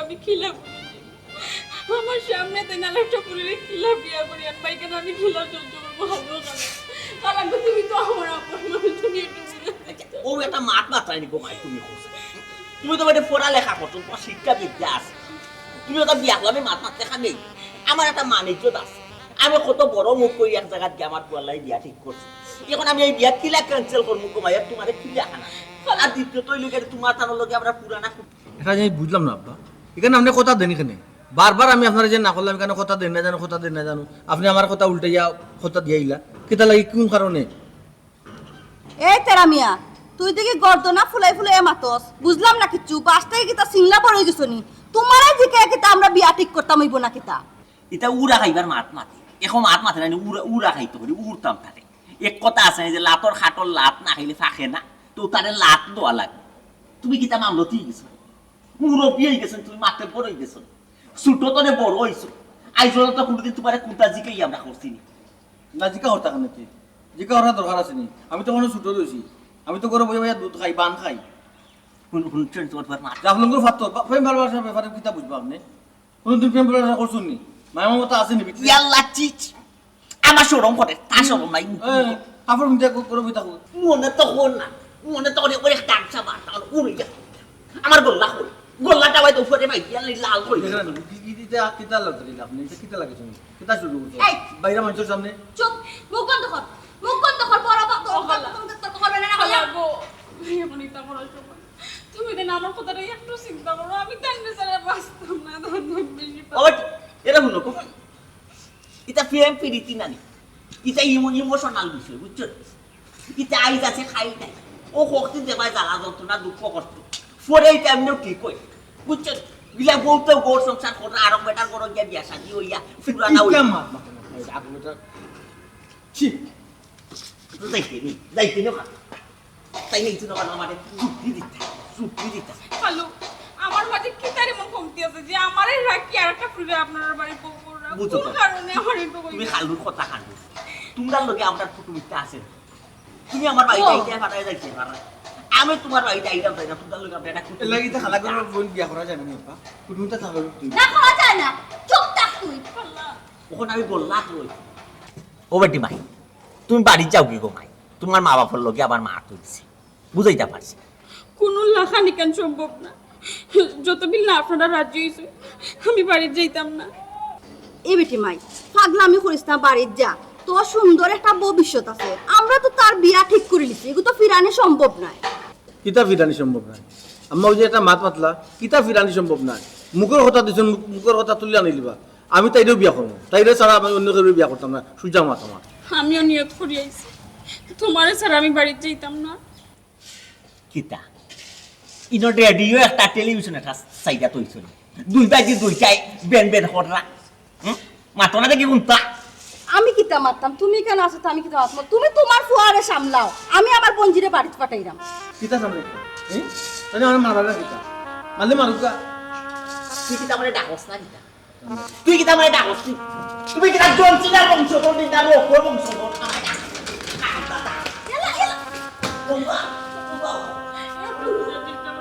আমি খিলা আমার সামনে তো নালাটা পুরো খিলা বিয়া করি আর ভাই কেন আমি খিলা সহ্য করবো হালকা কারণ তুমি তো আমার আপন তুমি একটু ও একটা মাত মাত্রায়নি গোমাই তুমি তুমি তো মানে পড়ালেখা করছো তোমার শিক্ষা বিদ্যা আছে তুমি ওটা বিয়া করলে আমি মাত মাত্রা নেই আমার একটা মানিজ্য আছে আমি কত বড় মুখ করি এক জায়গায় গিয়ে আমার পোয়ালাই বিয়া ঠিক করছি এখন আমি এই বিয়া কিলা ক্যান্সেল করবো গোমাই আর তোমার কি দেখা না আর দ্বিতীয়ত তোমার তার লগে আমরা পুরানা এটা আমি বুঝলাম না আব্বা এখানে আপনি কথা দেন এখানে বারবার আমি আপনার যে না করলাম এখানে কথা দেন না জানো কথা দেন না জানো আপনি আমার কথা উল্টাইয়া কথা দিয়াইলা কেতা লাগি কোন কারণে এই তেরা মিয়া তুই দেখি গর্দনা ফুলাই ফুলাই মাতস বুঝলাম না কিচ্ছু বাসটাই কিতা সিংলা পড়ে গেছো নি তোমারে দিকে কিতা আমরা বিয়া ঠিক করতাম হইব না কিতা এটা উড়া খাইবার মাত মাতি এখন মাত মাতে না উড়া খাইতে পারি উড়তাম তাকে এক কথা আছে যে লাতর খাটর লাত না খাইলে ফাঁকে না তো তারে লাত দেওয়া লাগে তুমি কিতা মামলতি গেছো মুরব্বী হয়ে গেছেন তুমি মাঠে বড় হয়ে গেছো ছোট তনে বড় হয়েছো আইজল তো কোনদিন তোমার কোনটা জিকেই আমরা করছি না জিকা হতা কেন কি জিকা হওয়ার দরকার আছে নি আমি তো মনে ছুটো রয়েছি আমি তো করে বই ভাইয়া দুধ খাই বান খাই শুনছেন তোমার মাঠ আপনার ফাত্তর প্রেম ভালোবাসার ব্যাপারে কিতা বুঝবা আপনি কোনদিন প্রেম ভালোবাসা করছুন নি মায়ের মতো আছে নি ইয়াল্লা চিচ আমার সরম করে তা সরম নাই আপনার মিটা করে বই থাকুন মনে তো হন না মনে তো অনেক অনেক টাকসা মারতা উড়ে যা আমার গোল্লা হল গোল্লাটা হয়তো উপরে ভাই লাল করে কিতা লাগছে আপনি কিতা লাগে শুনি কিতা শুরু করছে বাইরে মানুষের সামনে চুপ মুখ বন্ধ কর মুখ বন্ধ কর বড় বাপ তো করবে না হলে গো ভাইয়া মনে তা করার সময় তুমি দেন আমার কথাটা একটু চিন্তা করো আমি তাইলে ছাড়া বাঁচতাম না ধন্যবাদ বেশি এরা হলো এটা প্রেম প্রীতি না এটা ইমোশনাল বিষয় বুঝছো এটা আইজ আছে খাই নাই ও শক্তি দেবায় জ্বালা যন্ত্রণা দুঃখ কষ্ট পরে এটা এমনিও ঠিক হয় বুঝছো বিলা বলতে গোর সংসার করে আরো বেটার করো গিয়া বিয়া শাদি হইয়া পুরানা যাইতে না তাই নেই তো আমার চুক্তি দিতে হ্যালো আমার মাঝে কি তার এমন কমতি আছে যে আমারই রাখি আর একটা ফুলে আপনার বাড়ি বউরা বুঝছো কোন কারণে আমার একটু তুমি খালুর কথা খালু তোমার লগে আমার কুটুমিটা আছে তুমি আমার বাড়িতে আইতে পাঠায় যাইতে পারো আমি তোমার বাড়িতে আইতাম তাই না তোমার লগে আমরা একটা কুটুম লাগিতে খালা করে বোন বিয়া করা যায় না আপা কুটুমটা থাকবে তুই না করা যায় না চুপ থাক তুই ওখানে আমি বললাম তুই ও বেটি মাই তুমি বাড়ি যাও কি গো মাই তোমার মা বাবার লগে আবার মা তুলছে বুঝাইতে পারছি কোন লাখানি কেন সম্ভব না যত বিল না আপনারা রাজি হইছে আমি বাড়ি যাইতাম না এই বেটি মাই পাগলামি করিস না বাড়ির যা তোর সুন্দর একটা ভবিষ্যৎ আছে আমরা তো তার বিয়া ঠিক করে লিছি এগুলো তো ফিরানি সম্ভব নয় কিতা ফিরানি সম্ভব নয় আম্মা ওই যে একটা মাত মাতলা কিতা ফিরানি সম্ভব নয় মুখের কথা দিছেন মুখের কথা তুলে আনিলিবা আমি তাইরেও বিয়া করবো তাইরে ছাড়া আমি অন্য কেউ বিয়া করতাম না সুজা মাত আমার আমিও নিয়ত করি আইছি তোমারে ছাড়া আমি বাড়ি যাইতাম না কিতা ইনো রেডিও একটা টেলিভিশন একটা সাইডা তৈছিল দুই বাজি দুইটাই বেন বেন হররা মাতো না দেখি কোনটা আমি কিতা মারতাম তুমি কেন আসো আমি কিতা মারতাম তুমি তোমার ফুয়ারে সামলাও আমি আমার বঞ্জিরে বাড়িতে পাঠাইলাম কিতা সামনে তাহলে আমার মারা কিতা মারলে মারুকা তুই কিতা মানে ডাকস না কিতা তুই কিতা মানে ডাকস তুমি কিতা জনসিনার বংশ তোর দিন দাও কোন বংশ তোর এলা এলা তোমরা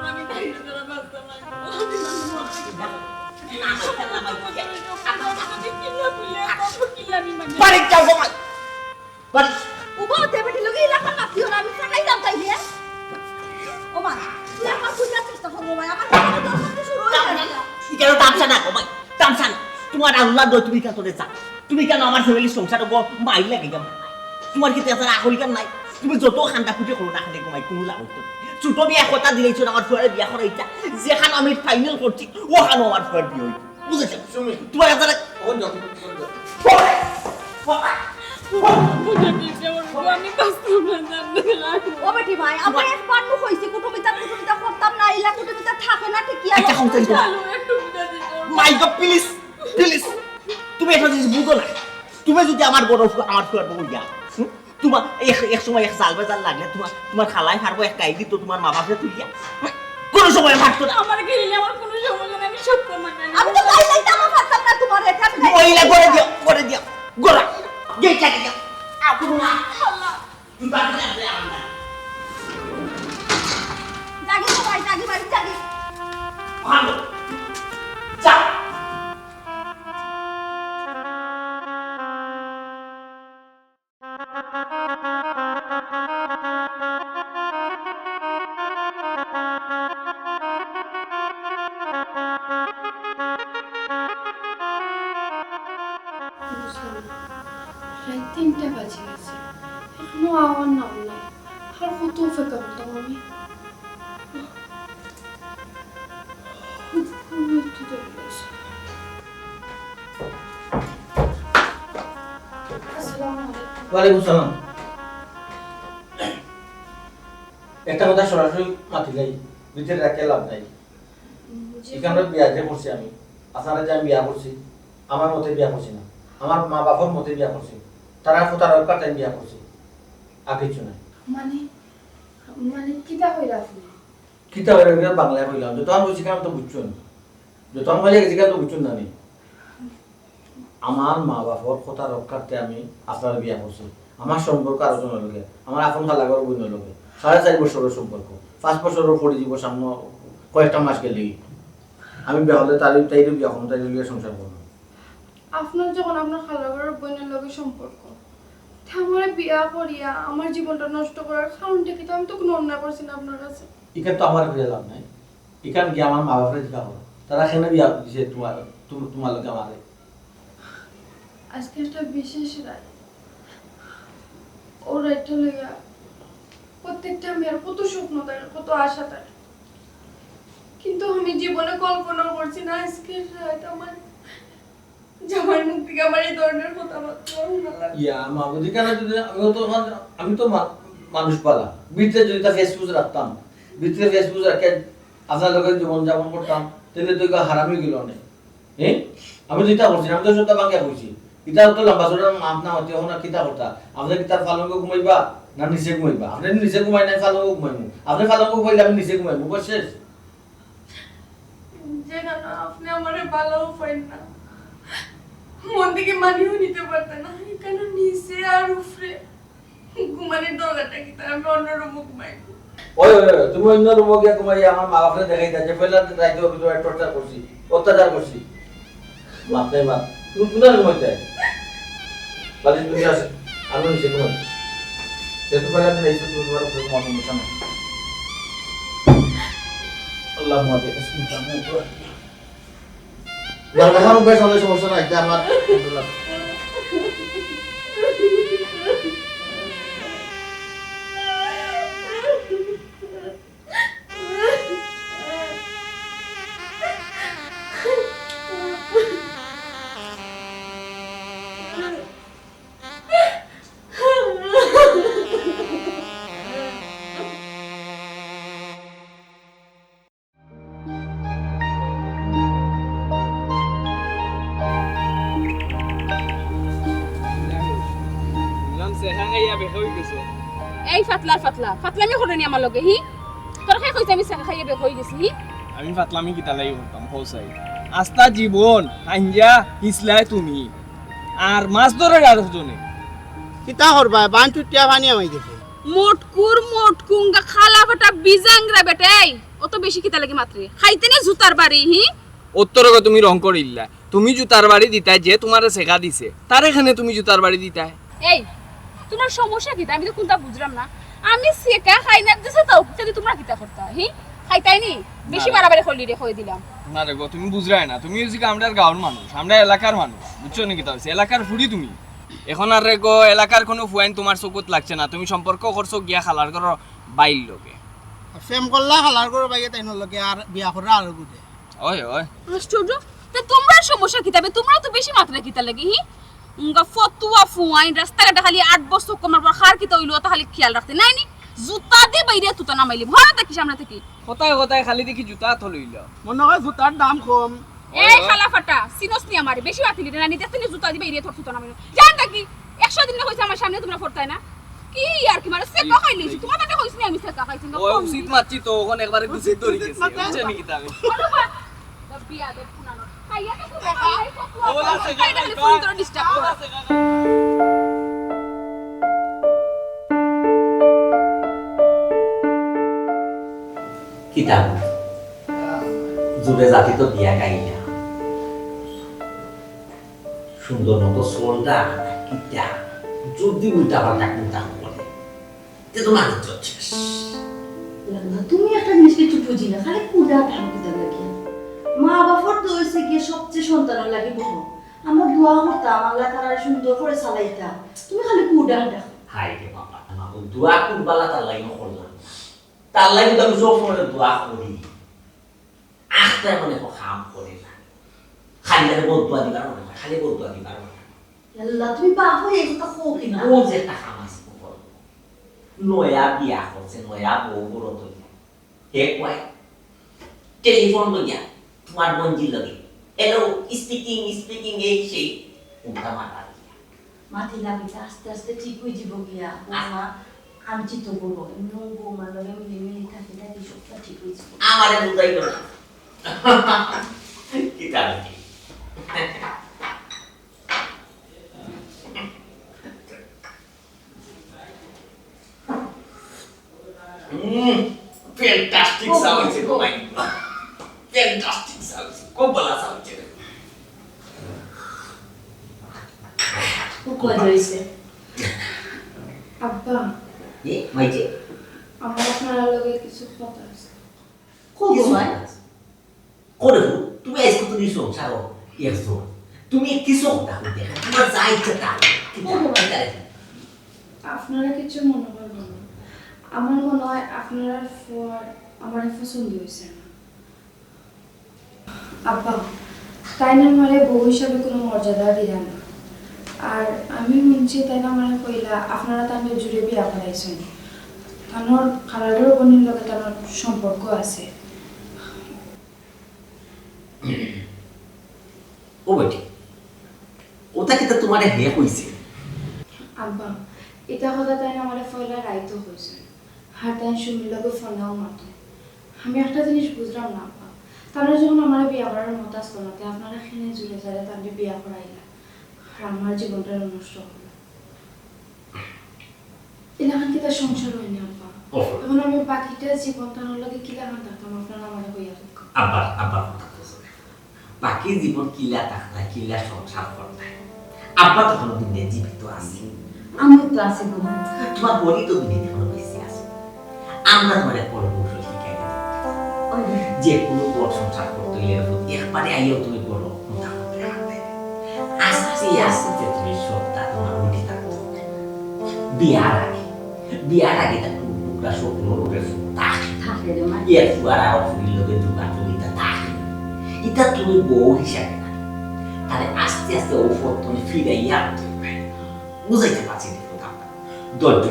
আমি তাইলে ছাড়া বাঁচতাম না বাড়ি যাও গো বাড়ি উবা তে বেটি লগি এলাকা নাতি হল আমি চালাইলাম তাইলে ও মা তুই আমার বুঝা চেষ্টা করবো ভাই আমার শুরু হয়ে গেল কেন তামসা না গো ভাই তামসা না তোমার আল্লাহ দই তুমি কেন যা তুমি কেন আমার ফ্যামিলির সংসার মাইল লাগে কেমন তোমার কি তেজার আকল কেন নাই তুমি যত খান্ডা ফুটে করো না খান্ডে ঘুমাই কোনো লাভ হতো ছোট বিয়া কথা দিয়েছো আমার ফুয়ারে বিয়া করা ইচ্ছা যেখানে আমি ফাইনাল করছি ওখানে আমার ফুয়ার বিয়ে হইতো বুঝেছো তোমার একটা আমি বাঁচতাম না ও বেটি ভাই আমরা একবার তো কইছি কুটুমিতা করতাম না ইলা কুটুমিতা থাকে না ঠিক কি আচ্ছা কোন তেল একটু বুঝা দিত মাই গড প্লিজ প্লিজ তুমি এটা যদি বুঝো না তুমি যদি আমার বড় আমার ফুয়ার বউ ইয়া তোমার এক সময় এক জাল বেজাল লাগলে তোমার খালাই ফারবো এক কাইদি তো তোমার মা বাপরে তুলিয়া কোন সময় মারতো না আমার গেলে আমার কোনো সমস্যা নেই আমি সব প্রমাণ আমি তো গাইলাইতাম পারতাম না তোমার এটা ওইলা করে দিও গোরা গেট লাগে দিও আপু না আল্লাহ তুমি বাড়ি যাবে আমরা জাগি তো ভাই জাগি বাড়ি জাগি ভালো 3টা বাজে গেছে, এখনো আওয়ার নাম নাই। আর কত অপেক্ষা করতাম আমি? একটু দেরি হয়েছে। আসসালামু আলাইকুম। ওয়ালাইকুম সালাম। একটা কথা সরাসরি মাতিলাই, ভিতরে রাখতে লাভ নাই। এখানে বিয়া যে করছি আমি, আপনারা যে আমি বিয়া করছি, আমার মতে বিয়া করছি না, আমার মা বাবার মতে বিয়া করছি, তারা কোথাও কাটাই বিয়া করছি, আর কিছু নাই। মানে মানে কিটা কইরা আপনি? কিতা হয়ে গেলে বাংলায় কইলাম, যত আমি বলছি কেন তো বুঝছো না, যত আমি বলে গেছি কেন তো বুঝছো না। নি আমার মা বাবার কথা রক্ষার্থে আমি আপনার বিয়া করছি। আমার সম্পর্ক আলোচনা লগে, আমার আপন খালাগর বোনের লগে 4.5 বছরের সম্পর্ক, 5 বছরের পরে যাব সামনে কয়েকটা মাস গেলেই আমি বিয়া হলে তাইরে বিয়া করবো, তাইরে বিয়ে সংসার করবো। আপনার যখন আপনার খালাগরের বোনের লগে সম্পর্ক, আমার বিয়া করিয়া আমার জীবনটা নষ্ট করার কারণটা কি? তো আমি তো কোনো অন্যায় করছি না আপনার কাছে। এখানে তো আমার খুঁজে লাভ নাই, এখানে গিয়ে আমার মা বাপরে জিজ্ঞা করো, তারা এখানে বিয়া দিছে তোমার লোকে আমারে। আজকে একটা বিশেষ রাত, ও রাতটা লইয়া প্রত্যেকটা মেয়ের কত স্বপ্ন থাকে, কত আশা থাকে, কিন্তু আমি জীবনে কল্পনা করছি না আজকের রাত আমার জামাই মুখ থেকে আমার এই ধরনের কথাবার্তা শোনা লাগে। ইয়া মা বুঝি কেন যদি আমি তো মানুষ পালা ভিতরে যদি তা ফেসবুক রাখতাম, ভিতরে ফেসবুক রাখে আপনার লোকের জীবন যাপন করতাম, তাহলে তো হারামি গেল অনেক। হ্যাঁ আমি যেটা করছি, আমি তো সত্যি বাঙ্গা করছি, ইটা তো লম্বা চড়া মাপ না হতে হোক না কিতা করতা। আপনি কি তার ফালঙ্গ ঘুমাইবা না নিচে ঘুমাইবা? আপনি নিচে ঘুমাই নাই, ফালঙ্গ ঘুমাইবো। আপনি ফালঙ্গ ঘুমাইলে আমি নিচে ঘুমাইবো, বস শেষ। যে না না আপনি আমারে ভালোও পাইন না, মন থেকে মানিও নিতে পারতেন না, এখানে নিচে আর উপরে ঘুমানোর দরকারটা কি? তাই আমি অন্য রুমে ঘুমাই। ওই তুমি অন্য রুমে গিয়ে ঘুমাই আমার মা বাপরে দেখাই দেয় যে ফেলার রাইতে টর্চার করছি, অত্যাচার করছি। মাপ নাই মাপ, তুমি কোথায় ঘুমাইতে বালিশ বুঝে আসে, আমি নিচে ঘুমাই। যেহেতু ফেলার দিন এইসব তুমি তোমার উপরে ঘুমানো বসা না। আল্লাহ মাবে আমার বেশ অনেক সমস্যা নাই, আমার এই ফাতলা ফাতলা ফাতলামি করে নি আমার লগে হি তোর খাই কইছে আমি সাকা খাইয়ে বে কই গেছি হি আমি ফাতলামি কিতা লাগি করতাম কৌসাই আস্তা জীবন আঞ্জা ইসলাই তুমি আর মাছ ধরে আর জনে কিতা করবা বান চুটিয়া পানি আমাই গেছে মোটকুঙ্গা খালা ফাটা বিজাংরা বেটাই অত বেশি কিতা লাগে মাত্রে খাইতে নে জুতার বাড়ি হি উত্তরকে তুমি রং করিল্লা তুমি জুতার বাড়ি দিতাই যে তোমারে শেখা দিছে তার এখানে তুমি জুতার বাড়ি দিতাই এই তোমার সমস্যা কি? আমি তো কোনটা বুঝলাম না। আমি সেকা খাই না দিছে তাও যদি তোমরা কিতা করতা হি খাইতাই নি বেশি বাড়াবাড়ি করলি রে কই দিলাম না রে গো তুমি বুঝরাই না তুমি হইছি আমরার গাঁওর মানুষ আমরা এলাকার মানুষ বুঝছো নি কিতা হইছে এলাকার ফুড়ি তুমি এখন আর রে গো এলাকার কোনো ফুয়াইন তোমার চকুত লাগছে না তুমি সম্পর্ক করছো গিয়া খালার ঘর বাইল লগে ফেম করলা হালার করে বাইয়ে তাই নলকে আর বিয়া করে আর গুদে ওই ওই আশ্চর্য তে তোমরা সমস্যা কি? তবে তোমরা তো বেশি মাত্রা কিতা লাগে হি উঙ্গা ফতুয়া ফুয়াইন রাস্তাঘাটে খালি 8 বছর কমার পর খার কিতা হইলো তা খালি খেয়াল রাখতে নাই নি জুতা দি বাইরে তুতা নামাইলি ভরা দেখি সামনে থেকে কথায় কথায় খালি দেখি জুতা থলইল মনে হয় জুতার দাম কম এই খালা ফাটা সিনোস নি আমারে বেশি বাতিলি না নিতে তুমি জুতা দি বাইরে তোর তুতা নামাইলো জান দেখি 100 দিন হইছে আমার সামনে তোমরা ফরতাই না কি আর কি মানে সেকা খাইলি তোমার কাছে কইছ নি আমি সেকা খাইছি না ও উচিত মারছি তো ওখানে একবারে গুছি ধরে গেছে বুঝছো নি কিতা আমি বিয়া দে পুনানো খাইয়া তো খাই ফতুয়া খাইয়া খালি ফোন করে ডিস্টার্ব করা কিতাব যুগে জাতি তো বিয়া গাইলা সুন্দর মতো সোলটা কিতা যদি উল্টা পাল্টা কোনটা বলে তে তো মানুষ শেষ। তুমি একটা জিনিস কিছু বুঝি না, খালি কুড়া ঠাকুর লাগে। মা বাবার তো হয়েছে গিয়ে সবচেয়ে সন্তানের লাগে বড়, আমরা দোয়া করতাম আল্লাহ তারা সুন্দর করে চালাইতা তুমি খালি কুডা দেখো হাই রে বাবা আমাকে দোয়া করবালা তার লাগে করলাম তার লাগে তো আমি সব সময় দোয়া করি আখটা মনে কাম করে না খালি তারে বদুয়া দিবার মনে হয় খালি বদুয়া দিবার মনে হয় আল্লাহ তুমি বাপ হয়ে এই কথা কো কিনা ও যে একটা কাম আছে নয়া বিয়া করছে নয়া বউ বড় তো হে কয় টেলিফোন লইয়া তোমার বঞ্জি লগে হ্যালো স্পিকিং এই সেই উল্টা মাথা দিয়া মাটি লাগিতে আস্তে আস্তে ঠিক হয়ে যাব গিয়া বৌমা আমি চিত্ত করবো এমন বৌমার লগে মিলে থাকি থাকি সবটা ঠিক হয়ে যাব আমারে বুঝাই না কি জানি fantastic sound is going. Fantastic sound. Kau bala sound je. কই হইছে আব্বা Ye, mai je. আমার আপনার লগে কিছু কথা আছে কো ভাই Kau dah tu es kau tu di song saro. Yes so. Tu mi kisah dah kau dia. Tu zai cerita. Kita kita. আপনারা কিছু মনে করবেন না আমার মনে হয় আপনারা আমার পছন্দ হয়েছে না আব্বা তাই না মানে বউ হিসাবে কোনো মর্যাদা দিলেন না আর আমি শুনছি তাই না মানে কইলা আপনারা তাদের জুড়ে বিয়া করাইছেন তানোর খালারের বোনের লগে তানোর সম্পর্ক আছে ও বেটি ওটা kita তোমারে হে কইছে আব্বা এটা কথা তাই না আমার ফয়লা রাইতো হয়েছে আর তাই সুমির লগে ফোনাও মাতো আমি একটা জিনিস বুঝলাম না আব্বা তারা যখন আমার বিয়া করার মত আসতো না তাই আপনারা এখানে জুড়ে যারা তাদের বিয়া করাইলা আর আমার জীবনটা নষ্ট হলো এলাকান কি তার সংসার হয়নি আব্বা এখন আমি বাকিটা জীবনটা লগে কিলাকান থাকতাম আপনারা আমার হইয়া থাকতাম আব্বা কথা কইছে বাকি জীবন কিলা থাকতা কিলা সংসার করতা আব্বা তো কোনদিন জীবিত আছে আমি তো আছি গো তোমার বলি তো দিনে এখনো বেশি আছে আমরা তোমার পর বসে শিখাই দিই ওই যে কোনো বড় সংসার করতে গেলে একবারে আইও তুমি বড় কথা বলতে হবে আস্তে আস্তে তুমি সবটা তোমার উঠে থাকতো বিয়ার আগে তা টুকরা স্বপ্ন রোগের থাকে রে মা এর ফুয়ারা অফুরির লোকের দোকান তুমিটা থাকে এটা তুমি বউ হিসাবে না তাহলে আস্তে আস্তে ওপর তুমি ফিরে আনতে হবে বুঝাইতে পারছি না কথাটা ধৈর্য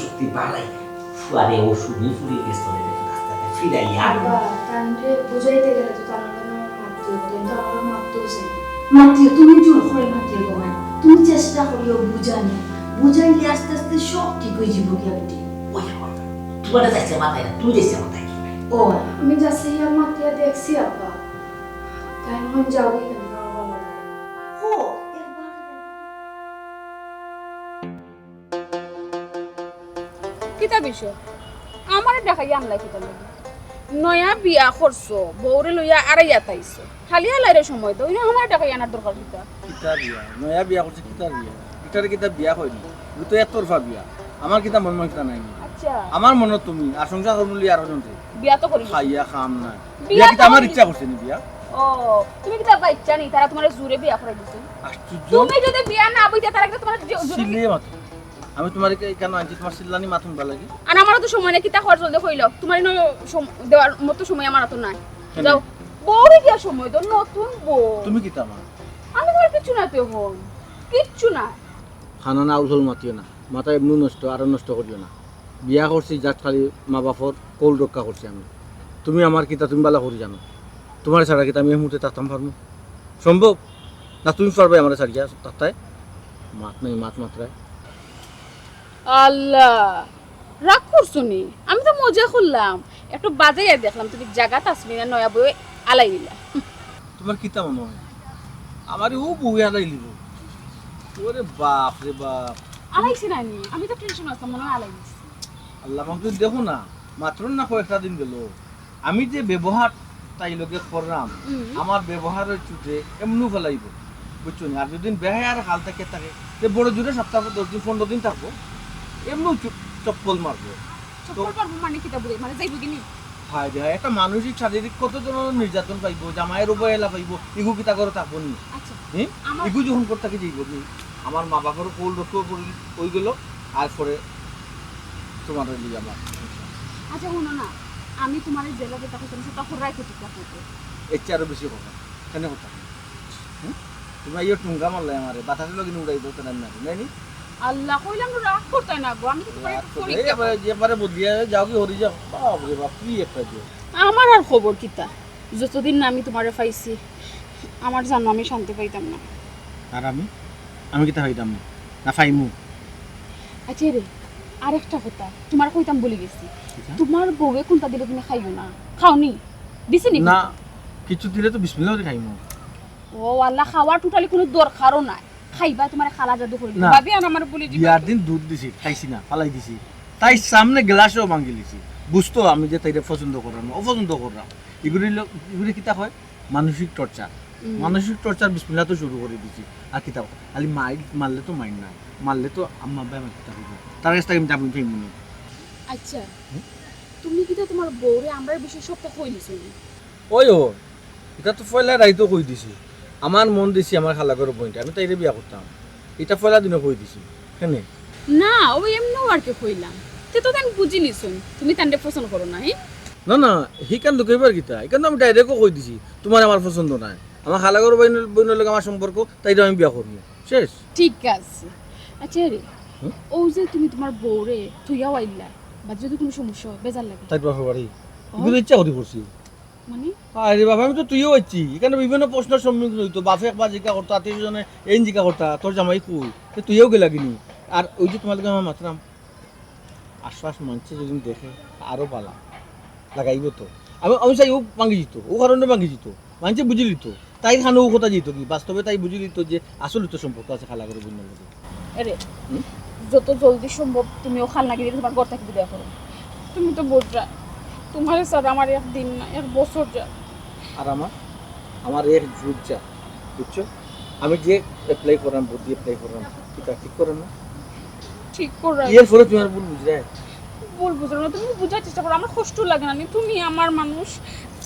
শক্তি বাড়াই ফুয়ারে ও শুনি ফুরিয়ে গেছে আস্তে আস্তে ফিরে আব্বা তানরে বুঝাইতে গেলে তো তার মারতে হতো কিন্তু আমার মারতেও চাই মাতিও তুমি জোর করে মাতিও গো মা তুমি চেষ্টা করিও বুঝানি বুঝাইলে আস্তে আস্তে সব ঠিক হয়ে যাব কি আপনি ওই তোমার যাইছে মাথায় না তুই যাইছে মাথায় ও আমি যাচ্ছি মাতিয়া দেখছি আব্বা তাই মন যাওই কেন আমার ভালো লাগে ও কিতা বিষয় আমার দেখাই আনলাই কিতা লাগে নয়া বিয়া করছো বউরে লইয়া আড়াইয়া তাইছো খালি হালাইরে সময় তো আমার দেখাই আনার দরকার কিতা কিতা বিয়া নয়া বিয়া করছে কিতা বিয়া কিতারে কিতা বিয়া হয়নি তো একতরফা বিয়া আমার কিতা মন কিতা নাই আচ্ছা আমার মনে তুমি আর সংসার করবো আর জনতে বিয়া তো করি খাইয়া খাম না বিয়া বিয়া কিতা তো আমার করি। ইচ্ছা করছে নি বিয়া ও তুমি কিতা বাচ্চা নি তারা তোমার জোরে বিয়া করে দিছে আশ্চর্য তুমি যদি বিয়া না বইতে তারা কিতা তোমার জোরে সিলিয়ে মাত্র আমি তোমার কেন আনছি তোমার সিল্লানি মাথুন ভালো লাগে আর আমারও তো সময় নেই কিতা খরচ জলদি কইল তোমার ইনো দেওয়ার মতো সময় আমার তো নাই যাও বউরে কি সময় তো নতুন বউ তুমি কিতা আমার আমি তোমার কিচ্ছু না তো হন কিচ্ছু না খানা না উঠল মাতিও না মাথা এমনি নষ্ট আরো নষ্ট করিও না বিয়া করছি যাত খালি মা বাপর কোল রক্ষা করছি আমি তুমি আমার কিতা তুমি বালা করি জানো তোমার ছাড়া কিতা আমি এই মুহূর্তে থাকতাম পারবো সম্ভব না তুমি পারবে আমার ছাড়িয়া তাতায় মাত নেই মাত মাত্রায় আল্লাহ রাগ করছো নি আমি তো মজা করলাম একটু বাজাইয়া দেখলাম তুমি জায়গা তাসমিনা নয়া বই আলাই দিলা তোমার কিতা মনে হয় আমার ও বউ আলাই লিব ওরে বাপ রে বাপ আলাইছি না নি আমি তো টেনশন আছে মনে হয় আলাই দিছি আল্লাহ তুমি দেখো না মাত্র না কয়েকটা দিন গেল আমি যে ব্যবহার তাই লোকে করলাম আমার ব্যবহারের চুটে এমনও ফেলাইব বুঝছো না আর যদি বেহায়ার হাল থাকে তে বড় জোরে সপ্তাহ 10 দিন 15 দিন থাকবো এমনও চপ্পল মারবো চপ্পল পারবো মানে কিতা বুঝে মানে যাইবো কিনি হায় রে, একটা মানসিক শারীরিক কত ধরনের নির্যাতন পাইব, জামাইয়ের অবহেলা পাইব, ইগু কিতা করে থাকবো নি? আচ্ছা হ্যাঁ আমার- ইগু যখন করতে কি যাইব নি? আমার মা বাবারও কোল রক্ষা হয়ে গেল, আর পরে তোমার লিগে আমার আচ্ছা শুনো না, আমি তোমার জেলা যেটা করতাম সেটা হরাই ক্ষতিটা করতে। এর চেয়ে আরো বেশি কথা কেন কথা তুমি আইও টুঙ্গা মারলে আমারে বাতাসের লগে উড়াই দিতে না নাই নি? আল্লাহ কইলাম তো রাগ করতে না গো, আমি তো তোমার একটা পরীক্ষা করব। যেবারে বদলিয়া যাও কি হরি যাও, বাপরে বাপ কি একটা যে আমার আর খবর কিতা, যতদিন না আমি তোমারে পাইছি আমার জানো আমি শান্তি পাইতাম না। আর আমি কিতা হইতাম না ফাইমু? আচ্ছা রে, আরেকটা কথা তোমার কইতাম বলে গেছি, তোমার বউয়ে কোনটা দিলে তুমি খাইও না, খাওনি দিছি নি? না কিছু দিলে তো বিসমিল্লাহ করে খাইমু। ও আল্লাহ, খাওয়ার টোটালি কোনো দরকারও নাই, খাইবা তোমার খালা জাদু করে না। ভাবি আর আমার বলে দিবা। বিয়ার দিন দুধ দিছি, খাইছি না, ফালাই দিছি। তাই সামনে গ্লাসও ভাঙি লিছি, বুঝতো আমি যে তাইরে পছন্দ করাম না অপছন্দ করলাম। এগুলি কিতা হয় মানসিক টর্চার। মানসিক টর্চার বিসমিল্লাহ তো শুরু করে দিছি। আর কিতা খালি মারলে তো মাইন নাই, মারলে তো আম্মা আব্বা আমার কিতা হইব, তার কাছ থেকে আমি যাবো ফেমু না। আচ্ছা তুমি কিতা তোমার বউরে আমরা বিষয় সবটা কইলিছ নি? ওই ও এটা তো পয়লা রাইতো কই দিছি, আমার মন দিছি আমার খালাগর বইনটা, আমি তাইরে বিয়া করতাম, এটা পয়লা দিনে কই দিছি কেনে? না ওই এমনও আর কি কইলাম, তে তো আমি বুঝি নিছুন তুমি তান্ডে পছন্দ করো না। না না হিকান তো কইবার কিতা, এখান তো আমি ডাইরেক্টও কই দিছি তোমার আমার পছন্দ নাই, আমার খালাগর বইনের লগে আমার সম্পর্ক, তাইরে আমি বিয়া করবো, শেষ। ঠিক আছে। আচ্ছা রে, ও যে তুমি তোমার বউরে তুইয়াও আইলা বা যদি কোনো সমস্যা হয় বেজার লাগে তাই বাপের বাড়ি এগুলো ইচ্ছা করি করছি। মানে আরে বাবা আমি তো তুইও হচ্ছি, এখানে বিভিন্ন প্রশ্নের সম্মুখীন হইতো, বাপে একবার জিজ্ঞা করতো, আত্মীয় জনে এই জিজ্ঞা করতা তোর জামাই কই, তুইও গে লাগিনি। আর ওই যে তোমার আমার মাতরাম আশ্বাস মানছে যদি দেখে আরো পালা লাগাইব তো, আমি চাই ও ভাঙি যেত, ও কারণে ভাঙি যেত, মানছে বুঝি লিত, তাই খানো ও কথা যেত কি বাস্তবে তাই বুঝি লিত যে আসলে তো সম্পর্ক আছে খালা করে বুঝলাম। আরে যত জলদি সম্ভব তুমি ও খালনা গিয়ে তোমার ঘর থেকে বিদায় করো। তুমি তো বোঝা তোমার স্যার আমার একদিন না এক বছর যা। আর আমার এক যুগ যা, বুঝছো? আমি যে অ্যাপ্লাই করাম, বুদ্ধি অ্যাপ্লাই করাম, এটা ঠিক করে না, ঠিক করে এর ফলে তুমি আর ভুল বুঝলে বল বুঝো না, তুমি বোঝার চেষ্টা করো, আমার কষ্ট লাগে না নি, তুমি আমার মানুষ।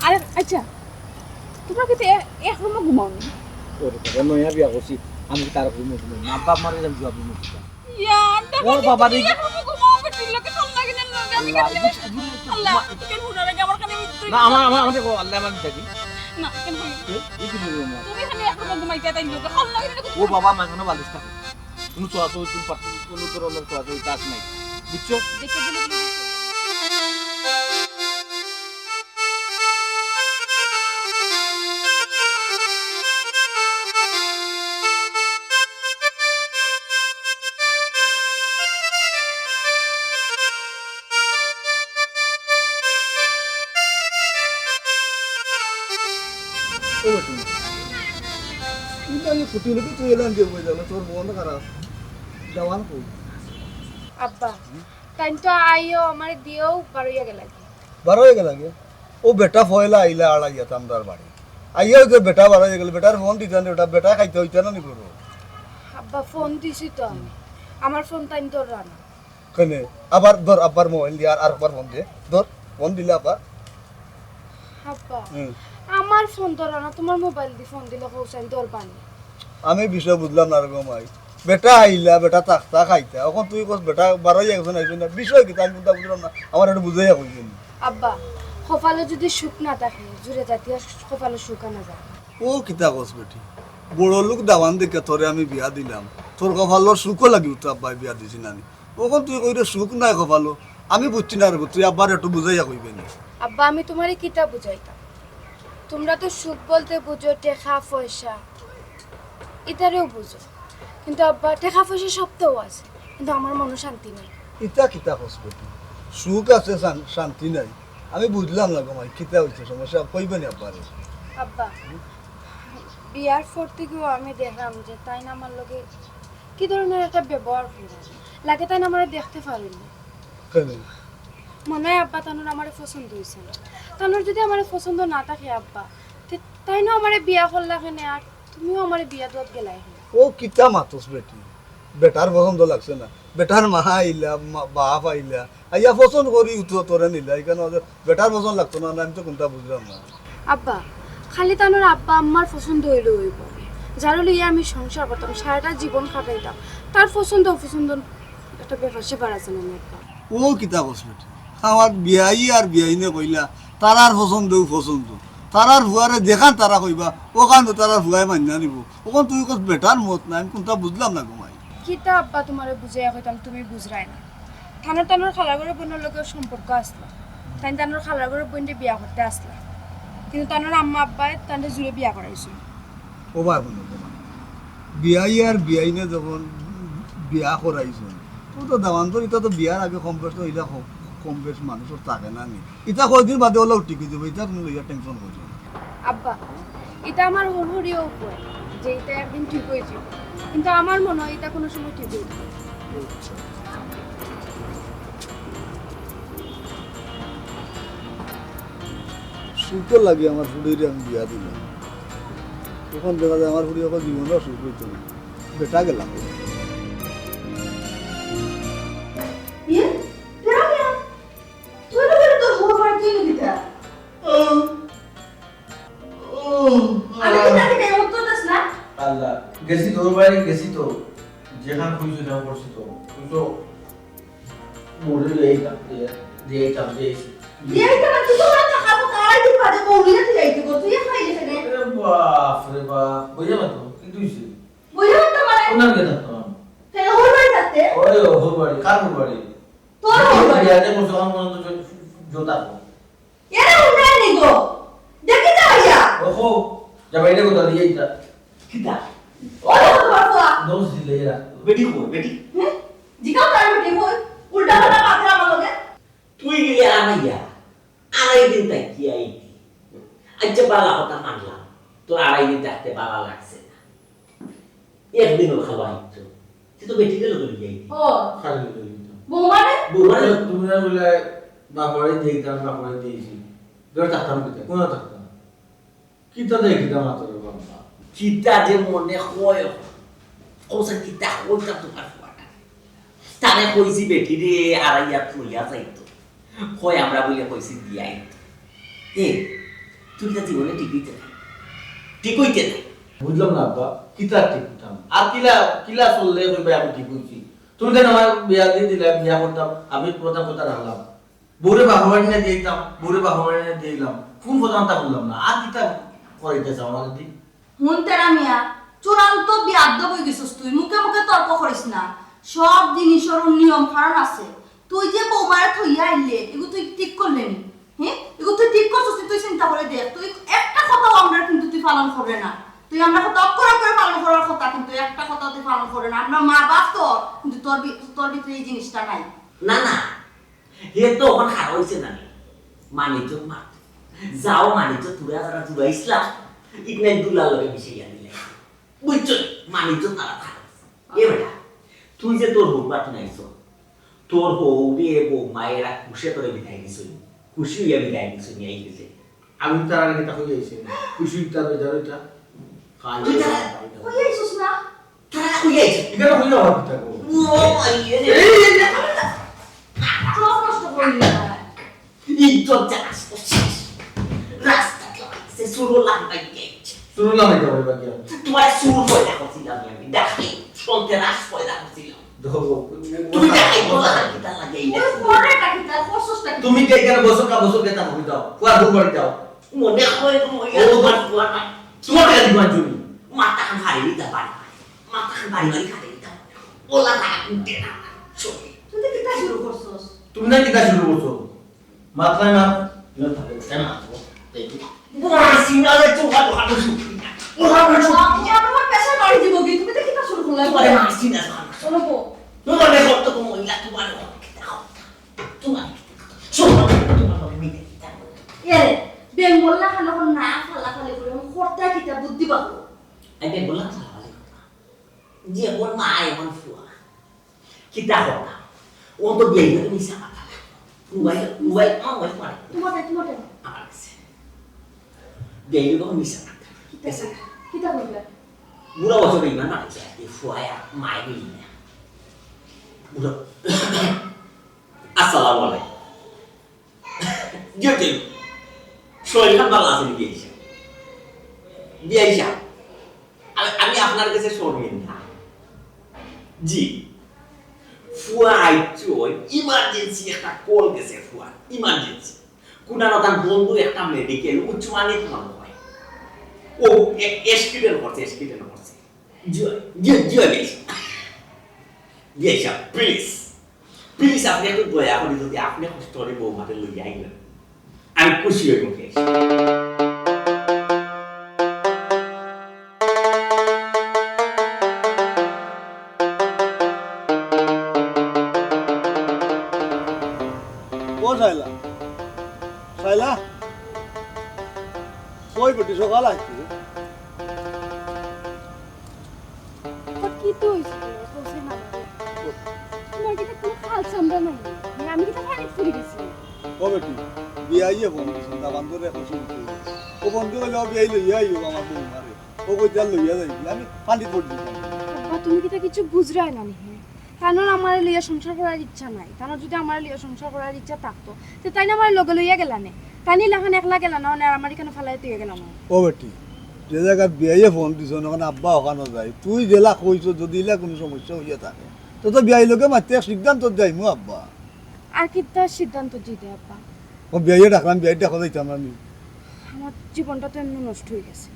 আর আচ্ছা তোমরা কি এক রুমে ঘুমাও নি? ওরে বাবা নয়া বিয়া করছি আমি কি তার ঘুমো ঘুমো না, বাপ মারে যাম জবাব দিমু। ইয়ার ও বাবা রে, এক রুমে ঘুমাও বেটি লোকে কোন লাগে না আমি আল্লাহ কেন হুনা লাগে আমার কানে না আমার আমাদের আল্লাহ আমার দেখি না কেন হই এই কি বলবো না, তুমি খালি এক রুমে ঘুমাইতে তাই লোকে কোন লাগে না। ও বাবা মা কোনো বালিশ থাকে কোনো চোয়াচো তুমি পারতো কোনো ধরনের চোয়াচো কাজ নাই, বুঝছো? দেখে বলে দিলে ও তুমি কিন্তু আমি ফুটি হলে তুই এলাম যে বই যাবে তোর মন খারাপ জওয়ান কই আব্বা টাইমটা আইও আমার দিও বারইয়া গেল বারো হয়ে গেল ও বেটা ফয়লা আইলা আড়াই যেত আমরার বাড়ি আইয়া যে বেটা বারো হয়ে গেল বেটার ফোন দিতেন ওটা বেটা খাইতে হইতে না নি করো আব্বা ফোন দিছি তো আমি, আমার ফোন টাইম তোর রানা কেনে আবার ধর আব্বার মোবাইল দিয়ে আর একবার ফোন দিয়ে ধর ফোন দিলে আবার আব্বা আমার ফোন তোর রানা, তোমার মোবাইল দি ফোন দিলে কৌশান তোর পানি। আমি বিষয় বুঝলাম না রকম আই বেটা আইলা বেটা তাকতা খাইতা এখন তুই কস বেটা বারো হয়ে গেছে না না বিষয় কি আমি বুঝলাম না আমার একটু বুঝাইয়া কইছেন আব্বা কপালে যদি সুখ না থাকে জুড়ে জাতীয় কপালে সুখ আনা যায়। ও কিতা কস বেটি বড় লোক দাওয়ান দেখে তোরে আমি বিয়া দিলাম তোর কপালোর সুখও লাগিও তো আব্বাই বিয়া দিছি নানি ওখন তুই কইরে সুখ নাই কপালো আমি বুঝছি না রে তুই আব্বার একটু বুঝাইয়া কইবেন আব্বা আমি তোমারই কিতা বুঝাইতাম, তোমরা তো সুখ বলতে বুঝো টেকা পয়সা এটারেও বুঝো, কিন্তু আব্বা টেকা পয়সা সবটাও আছে কিন্তু আমার মনে শান্তি নেই। ইতা কিতা কস বেটি সুখ আছে শান্তি নাই আমি বুঝলাম না গো মাই কিতা হইছে সমস্যা কইবেন আব্বারে আব্বা বিয়ার পর থেকেও আমি দেখলাম যে তাই না আমার লগে কি ধরনের একটা ব্যবহার করে লাগে, তাই না আমার দেখতে পারিনি। কেন মনে হয় আব্বা তানোর আমার পছন্দ হয়েছে না, তানোর যদি আমার পছন্দ না থাকে আব্বা তাই না আমার বিয়া করলা কেনে আর তুমিও আমার বিয়া দত গেলাই। ও কিতা মাতস বেটি বেটার পছন্দ লাগছে না বেটার মা আইলা বাপ আইলা আইয়া পছন্দ করি তোরে নিলা এখানে বেটার পছন্দ লাগতো না আমি তো কোনটা বুঝলাম না আব্বা খালি তানোর আব্বা আম্মার পছন্দ হইলো হইব যার লইয়া আমি সংসার করতাম সারাটা জীবন কাটাইতাম তার পছন্দ অপছন্দ একটা ব্যাপার সেবার আছে না আব্বা ও কিতা বসবে আমার বিয়াই আর বিয়াইনে কইলা তারার পছন্দ তারার ভুয়ারে দেখান তারা কইবা ওখান তো তারার ভুয়াই মান্যা নিব ওখান তুই কত বেটার মত না আমি কোনটা বুঝলাম না ঘুমাই কিতা আব্বা তোমারে বুঝাইয়া কইতাম তুমি বুঝরাই না তানোর খালাগরের বোনের লোকের সম্পর্ক আসলো তাই তানোর খালাগরের বোনকে বিয়া করতে আসলো কিন্তু তানোর আম্মা আব্বাই তাদের জুড়ে বিয়া করাইছিল ও ভাই বোন বিয়াই আর বিয়াইনে যখন বিয়া করাইছে ও তো দামান্তর এটা তো বিয়ার আগে কম বেশ তো এটা কম বেশ মানুষের থাকে না নি এটা কয়দিন বাদে ওলা টিকে যাবে এটা তুমি লইয়া টেনশন করছো আব্বা এটা আমার হরহরিও উপর যে এটা একদিন ঠিক হয়ে যাবে কিন্তু আমার মনে হয় এটা কোনো সময় ঠিক হয়ে যাবে সুখে লাগে আমার ফুড়িরে আমি বিয়া দিলাম তখন দেখা যায় আমার ফুড়ি এখন জীবনও সুখ হইতো না বেটা গেলাম ইয়ে তেরামিয়া তুই না বলে তোর হোর বাড়ি তুই দিতা আমি কি তাকে দেই উত্তর দাস না আল্লাহ গেছি তোর বাড়ি গেছি তো যেখান খুঁজছো তেমন করছি তো তুই তো বলে এইটা দিয়ে এইটা দিয়ে দিয়াইতে না তুই তো না খাবো কারাই দি পারে বউলিনা তুই আইতে কর তুই খাইলে সেনে বাপ রে বাপ বুঝে না তো কিন্তু হইছে বুঝা তো মানে ওনার কে থাকতো তাই হোর বাড়ি থাকতে ওরে ওর বাড়ি কার ওর বাড়ি তোর হোর বাড়ি আজ বসে আমার মনে তো জোতা কো এরা উন্নয়ন নি গো দেখি যা আইয়া ওহো যা বাইরে কোথা দিয়ে এইটা কিতা ওরে তো বাবা দোষ দিলে এরা বেটি কই বেটি হ্যাঁ জিগাও তার বেটি কই উল্টা পাল্টা কথা আমার লগে তুই গেলে আড়াই দিন থাকি আইতি আচ্ছা বালা কথা মানলাম তোর আড়াই দিন থাকতে বালা লাগছে না একদিনও খাওয়া আইতো সে তো বেটি গেল বলে যাইতি ও খালি লই বউ মানে বৌমারে তুমি না বলে বাপরে দিইতাম বাপরে দিয়েছি বের থাকতাম কিতা কোন থাকতাম কিতা দেখিতাম না তোর বাবা চিতা যে মনে হয় কোসা চিতা হইতা তোমার ফুয়াটা তারে কইছি বেটি রে আড়াইয়া তুলিয়া যাইতো হয় আমরা বলে কইছি দিয়াই এ তুই তো জীবনে টিকিতে নাই ঠিক হইতে নাই বুঝলাম না আব্বা কিতা ঠিক করতাম আর কিলা চললে কইবে আমি ঠিক হইছি তুমি কেন আমার বিয়া দিয়ে দিলে বিয়া করতাম আমি প্রথম কথা রাখলাম বউরে বাহবাড়ি না দিতাম বউরে বাহবাড়ি না দিলাম কোন প্রধানটা বললাম না আর কিতা করাইতে চাও আমাদের দিন হুন তেরামিয়া চূড়ান্ত বিয়াদ্দ হয়ে গেছিস তুই মুখে মুখে তর্ক করিস না সব জিনিসের নিয়ম কারণ আছে তুই যে বৌমারে থইয়া আইলে এগু তুই ঠিক করলে নি হ্যাঁ এগু তুই ঠিক করছিস তুই চিন্তা করে দেখ তুই একটা কথাও আমরা কিন্তু তুই পালন করবে না তুই আমরা কথা অক্ষরে করে পালন করার কথা কিন্তু একটা কথা তুই পালন করে না আমরা মা বাপ তো কিন্তু তোর ভিতরে এই জিনিসটা নাই না না হে তো ওখান খারাপ হয়েছে না মানিত মাত যাও মানিত তুরা যারা তুরা ইসলাম ইকনাই দুলার লগে মিশে গিয়া দিলে বুঝছো মানিত তারা খারাপ এ বেটা তুই যে তোর বউ বাট নাইছো তোর বউ রে বউ মায়েরা খুশে করে বিদায় দিছো খুশি হইয়া বিদায় দিছো নিয়ে গেছে আমি তার আগে কিতা হয়ে যাইছি খুশি তার বেজার এটা খাই তুই তারা কই আইছিস না তারা হইয়াছে এখানে হইয়া হওয়ার কিতা গো ও মাইয়ে রে সব নষ্ট করলি না ইজ্জত জানাস রাস্তা সে শুরু লাগবাই গেছে শুরু না হইতে হবে বাকি তোমার শুরু পয়দা করছিলাম আমি ডাকি শুনতে রাস পয়দা করছিলাম তুমি দেখাই বলা কিতা লাগে এই ওই পরে কাটি তার ফসসটা কি তুমি কে এখানে বসো কা বসো কে তা হই দাও কুয়া দূর বাড়ি যাও মনে হয় মইয়া তোমার তোমার তোমার কাছে দিবান জমি মাথা খান ভারী দিতে পারি মাথা খান ভারী ভারী খাতে দিতে ওলা না উঠে না চলে তুই কি তা শুরু করছস তুমি না কিতা শুরু করছো মাথায় না না থাকে কেন পুরা সিনালে চোখা ধোকানো শুকি না ওরা আমি আমার পেশা বাড়ি দিব কি তুমি তো কি তা শুরু করলা তোমার মাসি না শোনো বো তোমার দেখো তো মহিলা তোমার তোমার তোমার মিটে এ বেঙ্গললা খানা কোন না ফালা খালি করে করতে কিতা বুদ্ধি পাবো আমি বললাম সালাম কথা যে ওর মা এমন ফুয়া কিতা কথা ও তো বিয়ে করে মিশা কথা মোবাইল মানে তোমার আমার কাছে বিয়ে করে মিশা কথা কিতা কইলা বুড়া বছর ইমান মানে ফুয়া মায়ের বিয়ে আসসালামু আলাইকুম জি শরীর খান ভালো আছে নাকি বিয়াইশা আমি আপনার কাছে শর্মিন না জি ফুয়া আইচই ইমার্জেন্সি একটা কল গেছে ফুয়া ইমার্জেন্সি কুনানো তার বন্ধু একটা মেডিকেল উচ্চমানের মানুষ হয় ও এক্সিডেন্ট করছে জি জি জি বিয়াইশা প্লিজ প্লিজ আপনি একটু দয়া করে যদি আপনি কষ্টরে বৌমাকে লইয়া আইলেন আমি খুশি হইব বিয়াইশা ও শাইলা শাইলা কই বেটি সকাল আসছে কি তো হইছে বলছে না তোমার কি কোনো খাল সামরা নাই আমি কি তো পানি ফুরি গেছি ও বেটি বিয়াইয়ে ফোন দিছেন না বান্ধরে খুশি হইছে ও বন্ধু হইলে বিয়াই লইয়া আইও আমার বউ মারে ও কই চাল লইয়া যাই আমি পানি পড় দিছি বাবা তুমি কি তা কিছু বুঝরাই না নি কারণ আমার লিয়া সংসার করার ইচ্ছা নাই কারণ যদি আমার লিয়া সংসার করার ইচ্ছা থাকতো তো তাই না আমার লগে লইয়া গেলানে তানি লাখান একলা গেলা না আর আমার এখানে ফেলাই তুই গেলাম ও বেটি যে জায়গায় বিয়াইয়ে ফোন দিছ ওখানে আব্বা ওখানে যায় তুই জেলা কইছ যদি ইলা কোনো সমস্যা হইয়া থাকে তো বিয়াই লোকে মারতে সিদ্ধান্ত যাইমু আব্বা আর কি তার সিদ্ধান্ত দিতে আব্বা ও বিয়াইয়ে ডাকলাম বিয়াই দেখা যাইতাম আমি আমার জীবনটা তো এমনি নষ্ট হয়ে গেছে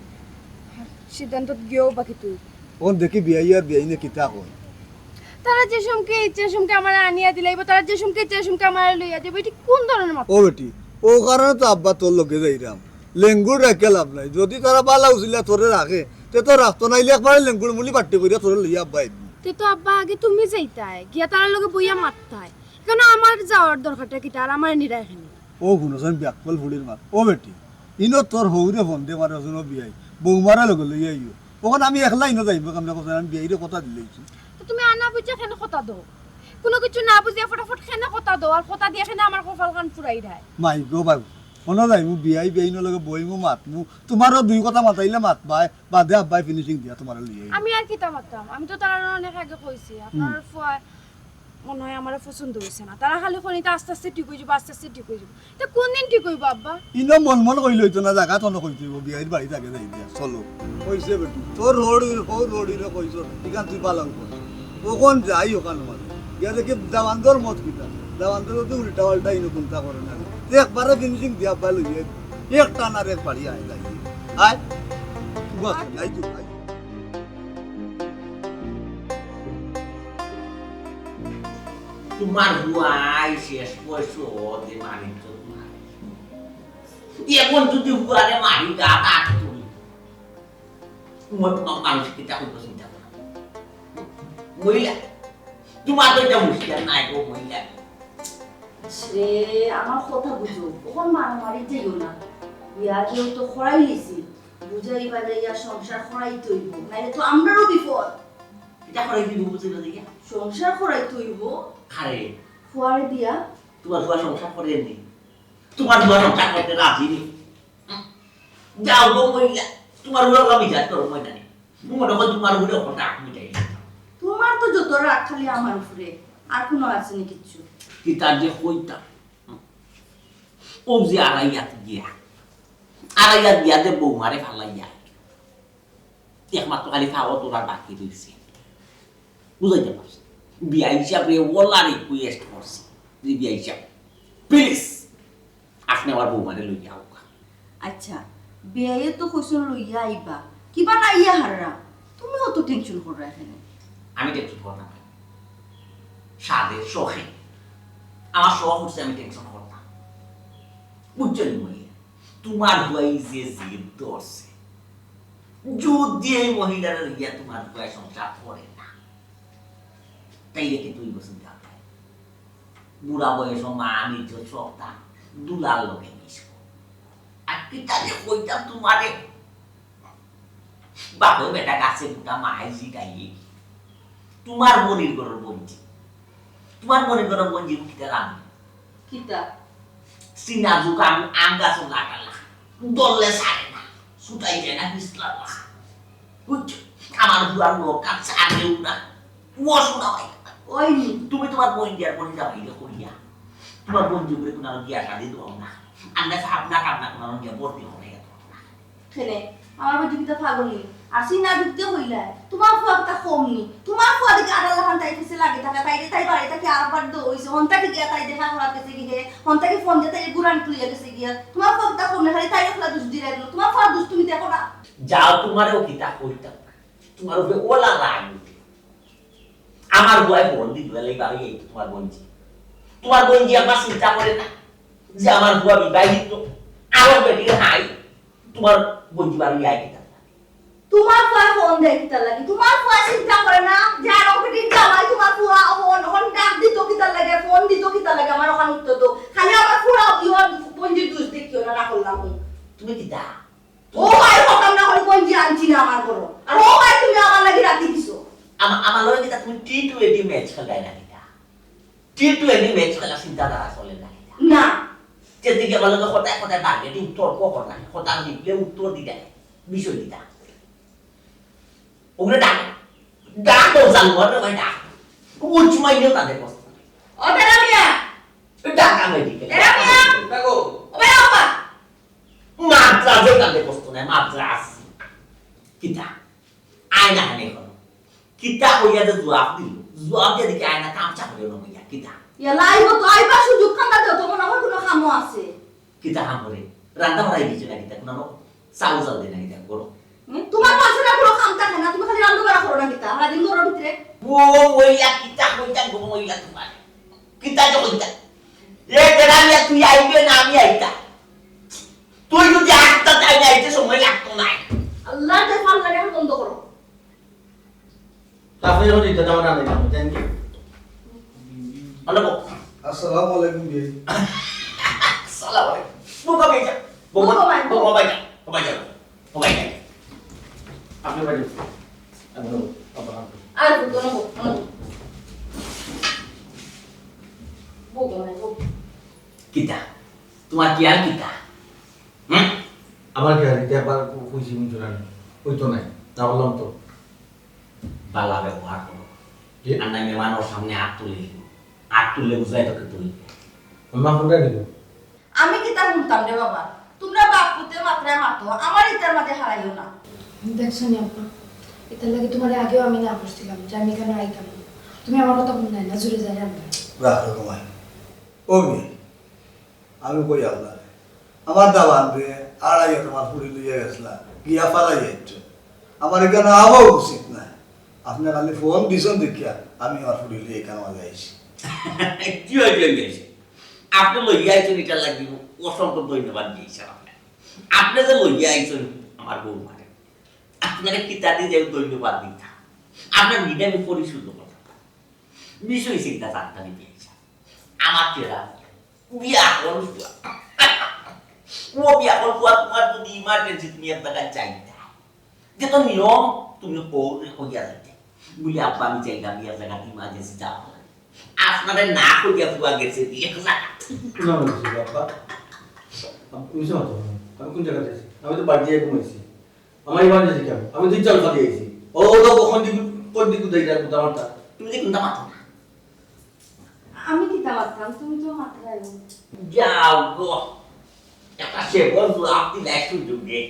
আর সিদ্ধান্ত গিয়েও বাকি তুই ও দেখি বিয়াই আর বিয়াই নে কিতা কই তারা যে সমকে ইচ্ছে সমকে আমার আনিয়া দিলাইব তারা যে সমকে ইচ্ছে সমকে আমার লইয়া দেব এটি কোন ধরনের মাপ ও বেটি ও কারণে তো আব্বা তোর লোকে যাইরাম লেঙ্গুর রাখে লাভ নাই যদি তারা বালা উচিলা তোরে রাখে তে তো রাখতো নাইলে একবার লেঙ্গুর মুলি পাট্টি করিয়া তোরে লইয়া আব্বা আইবি তে তো আব্বা আগে তুমি যাইতাই গিয়া তার লগে বইয়া মারতাই কেন আমার যাওয়ার দরকারটা কি তার আমার নিরা এখানে ও শুনছেন ব্যাকপল ফুলির মার ও বেটি ইনো তোর হৌরে ফোন দে মারে ওজন বিয়াই বৌমারা লগে লইয়া আইও ওখান আমি একলা ইনো যাইব কামনা কথা আমি বিয়াইরে কথা দিলেইছি তো তুমি আনা বুঝা কেন কথা দাও কোনো কিছু না বুঝিয়া ফটাফট কেন কথা দাও আর কথা দিয়ে কেন আমার কপাল কান ফুরাই দেয় মাই গো বাবু মনে যাই মু বিয়াই বিয়াইনো লগে বইমু মাতমু তোমারও দুই কথা মাতাইলে মাতবাই বাদে আব্বাই ফিনিশিং দিয়া তোমার লইয়া আমি আর কিতা মারতাম আমি তো তারা অনেক আগে কইছি আপনার ফুয়া মনে হয় আমার পছন্দ হয়েছে না তারা খালি খনিতে আস্তে আস্তে ঠিক হয়ে যাবো আস্তে আস্তে ঠিক হয়ে যাবো তা কোন দিন ঠিক হইব আব্বা ইনো মন মন কইল হইতো না জায়গা তো কইতেইব বিয়াইর বাড়ি থাকে যাই দিয়া চলো কইছে বেটি তোর রোড়িরে কইছো ইখান তুই পালন কর ওখান যাই ওখান মানে গিয়া দেখি দাওয়ান্দর মত কিতা দাওয়ান্দর তো উল্টা পাল্টা ইনো চিন্তা করে না একবারে ফিনিশিং দিয়া আব্বা লইয়ে এক টানার এক বাড়ি আয় যাই আয় বস যাই তুই আয় তোমার হুয়াই শেষ বয়স যে মারি তো এখন যদি হুয়ারে মারি গা কাট তুই মানুষ কিতা হইব চিন্তা করা মহিলা তোমার তো এটা মুশকিল নাই গো মহিলা সে আমার কথা বুঝো কখন মারামারি যাইও না বিয়া কেউ তো খরাই লিছি বুঝাই বাজাইয়া সংসার খরাই তৈব নাইলে তো আমরারও বিপদ এটা করে কি বুঝিল দেখি সংসার খরাই তৈব খারে ফুয়ারে দিয়া তোমার হুয়া সংসার করে নি তোমার হুয়া সংসার করতে রাজি নি যাও গো মহিলা তোমার হুয়া আমি যাই তোর মহিলা নি মনে হয় তোমার হুয়া ওখানে আপনি যাই তোমার তো যত রাগ খালি আমার উপরে আর কোনো আছে নি কিচ্ছু কি তার যে কইতা ও যে আড়াইয়াত গিয়া দে বৌমারে ফালাইয়া একমাত্র খালি খাওয়া তোরার বাকি রয়েছে বুঝাইতে পারছি বিয়া হিসাবে ওলা রিকোয়েস্ট করছি যে বিয়া হিসাব প্লিজ আপনি আমার বৌমারে লইয়া হোক আচ্ছা বিয়ে তো কইছো লইয়া আইবা কিবা নাইয়া হাররা তুমি অত টেনশন করো এখানে আমি টেনশন করতাম না সাদের শখে আমার শখ হচ্ছে আমি টেনশন করতাম বুঝছেন মহিলা তোমার হুয়াই যে জিদ ধরছে যদি এই মহিলার লইয়া তোমার হুয়াই সংসার করে না তাইলে কিন্তু তুই বসে যাবে বুড়া বয়স মা নিজ সপ্তাহ দুলার লোকে মিশব আর কি তাহলে কইতাম তোমারে বাপে বেটা গাছে দুটা মাই জিগাইয়ে তোমার মনির গরর বঞ্জি তোমার মনির গরর বঞ্জি উঠিতে রাখবে কিতা সিনা জুকাম আঙ্গাস লাগালা দললে সারে না সুতাই যায় না বিসলা বুঝছো আমার বুড়ার লোক কাছে আগেও না ও শোনা হয় ওই নি তুমি তোমার বোন দিয়ার বোন যাও এটা করিয়া তোমার বোন যুগে কোনো বিয়া শাদি দাও না আমরা আপনার আপনার কোনো বিয়া ভর্তি হবে খেলে আমার বাড়ি কিতা পাগলি আর সিনা ঢুকতে হইলা তোমার ফুয়াটা কমনি তোমার ফুয়া দিকে আড়াল লাগান তাই পিছে লাগে থাকা তাই বাড়িতে কি আর বার দো হইছে হন্তা কি গিয়া তাই দেখা করা গেছে গিয়ে হন্তা কি ফোন দিয়ে তাই গুরান তুইয়া গেছে গিয়া তোমার ফুয়াটা কমনে খালি তাই খলা দুষ দিরা দিল তোমার ফুয়া দুষ তুমি দেখো না যাও তোমারও কিতা কইতাম তোমার উপরে ওলা রাগ আমার বয় বোন দিতে লাগি বাড়ি এই তোমার বোন জি আমার চিন্তা করে না যে আমার বুয়া বিবাহিত আমার বেটি হাই তোমার বোন জি বাড়ি আই কিতা তোমার ফুয়া ফোন দেখতে লাগে তোমার ফুয়া চিন্তা করে না যে আর ওকে জামাই তোমার ফুয়া ওন ডাক দিত কিতা লাগে ফোন দিত কিতা লাগে আমার ওখানে উত্তর তো খালি আমার ফুয়া ইহর পঞ্জির দুষ দেখিও না না করলাম তুমি কিতা ও ভাই হকাম না হল পঞ্জি আনছি না আমার ঘর আর ও ভাই তুমি আমার লাগি রাখি দিছো আমার লগে কিতা তুমি টি20 ম্যাচ খেলাই না কিতা টি20 ম্যাচ খেলা চিন্তা ধারা চলে না কিতা না যেদিকে আমার লগে কথা কথা টার্গেটিং তর্ক করা কথা দিলে উত্তর দিতা বিষয় দিতা ওগুলো ডাক তো জানোয়ার রে ভাই ডাক উচ্চ মাইনেও তাদের কষ্ট ও বেড়া মিয়া ডাক আমি দিকে বেড়া মিয়া দেখো ও বেড়া বাবা মাদ্রাজেও তাদের কষ্ট নাই মাদ্রাজ কিতা আয়না হানে কোন কিতা কইয়া যে জবাব দিল জবাব দিয়ে দিকে আয়না তামচা করে নইয়া কিতা ইয়ালা আইবো তো আইবা সুযোগ খান্দা দাও তোমার আমার কোনো কামও আছে কিতা হামরে রান্না বাড়াই দিছে না কিতা কোনো চাউ চাল দে না কিতা করো তোমার পাশে না কোনো কাম থাকে না তুমি খালি রান্না বাড়া করো না কিতা সারা দিন ঘরের ভিতরে ও ওইলা কিতা কইতা গো ওইলা তোমার কিতা তো কইতা এ তেরানিয়া তুই আইবে না আমি আইতা তুই যদি আটটা তাই না আইতে সময় লাগতো না আল্লাহ তে ফাল লাগে বন্ধ করো আপনি যখন দিতে যাবেন না থ্যাংক ইউ অনবো আসসালামু আলাইকুম বিয়ে সালাম আলাইকুম বুকা বেজা বুকা বাইজা আপনি বাড়ি আমি বাবা আর বুঝো না বুঝো না কিতা তোমার কি আর কিতা আমার কি আর এটা আবার কইছি মুছো না ওই তো নাই না বললাম তো বালা ব্যবহার করো কি? আর না মেমানোর সামনে হাত তুলে বুঝাই তোকে তুই মা ফোনটা দিল আমি কিতা শুনতাম রে বাবা তোমরা বাপ পুতে মাত্রায় মাতো আমার ইতার মাঝে হারাইও না দেখছো নি আপা এটার লাগে তোমার আগেও আমি না করছিলাম যে আমি কেন আইতাম না। তুমি আমার কথা মনে নাই না জুড়ে যাই আমরা রাখো কমাই ও মেয়ে আমি কই আপনার আমার দাবান রে আড়াইয়া তোমার পুরি লইয়া গেছিলা গিয়া পালাই যাচ্ছে আমার এখানে আবাও উচিত না আপনি খালি ফোন দিছেন দেখিয়া আমি আমার পুরি লিয়ে এখানে মাঝে আইছি কি হয়ে গেছে আপনি লইয়া আইছেন এটা লাগিব অসংখ্য ধন্যবাদ দিয়েছেন আপনি যে লইয়া আইছেন আমার বউ মানে আপনাকে কিতা দিয়ে ধন্যবাদ দিতা আপনার নিদামি পরিশুদ্ধ কথা বিষয় চিন্তা জানতানি পেয়েছে আমার চেরা বিয়া করুয়া ও বিয়া করুয়া তোমার যদি ইমার্জেন্সি তুমি এক জায়গায় চাইতা যে তো নিয়ম তুমি হইয়া যাইতে বলি আব্বা আমি চাইলাম বিয়া জায়গা ইমার্জেন্সি যাওয়া আপনারা না করিয়া ফুয়া গেছে দিয়ে না না বলছি বাবা আমি বুঝতে পারছো আমি কোন জায়গাতে আছি আমি তো বাড়ি ঘুমাইছি আমার ইমান যাচ্ছি কেমন আমি দুই চাল খালি আইছি ও তো কখন দিকে কোন দিকে দেই রাখবো আমারটা তুমি যে কোনটা মাথা না আমি কিতা মাত্রাম তুমি তো মাত্রায় যাও গো একটা সেবন আপনি লাইফ যুগে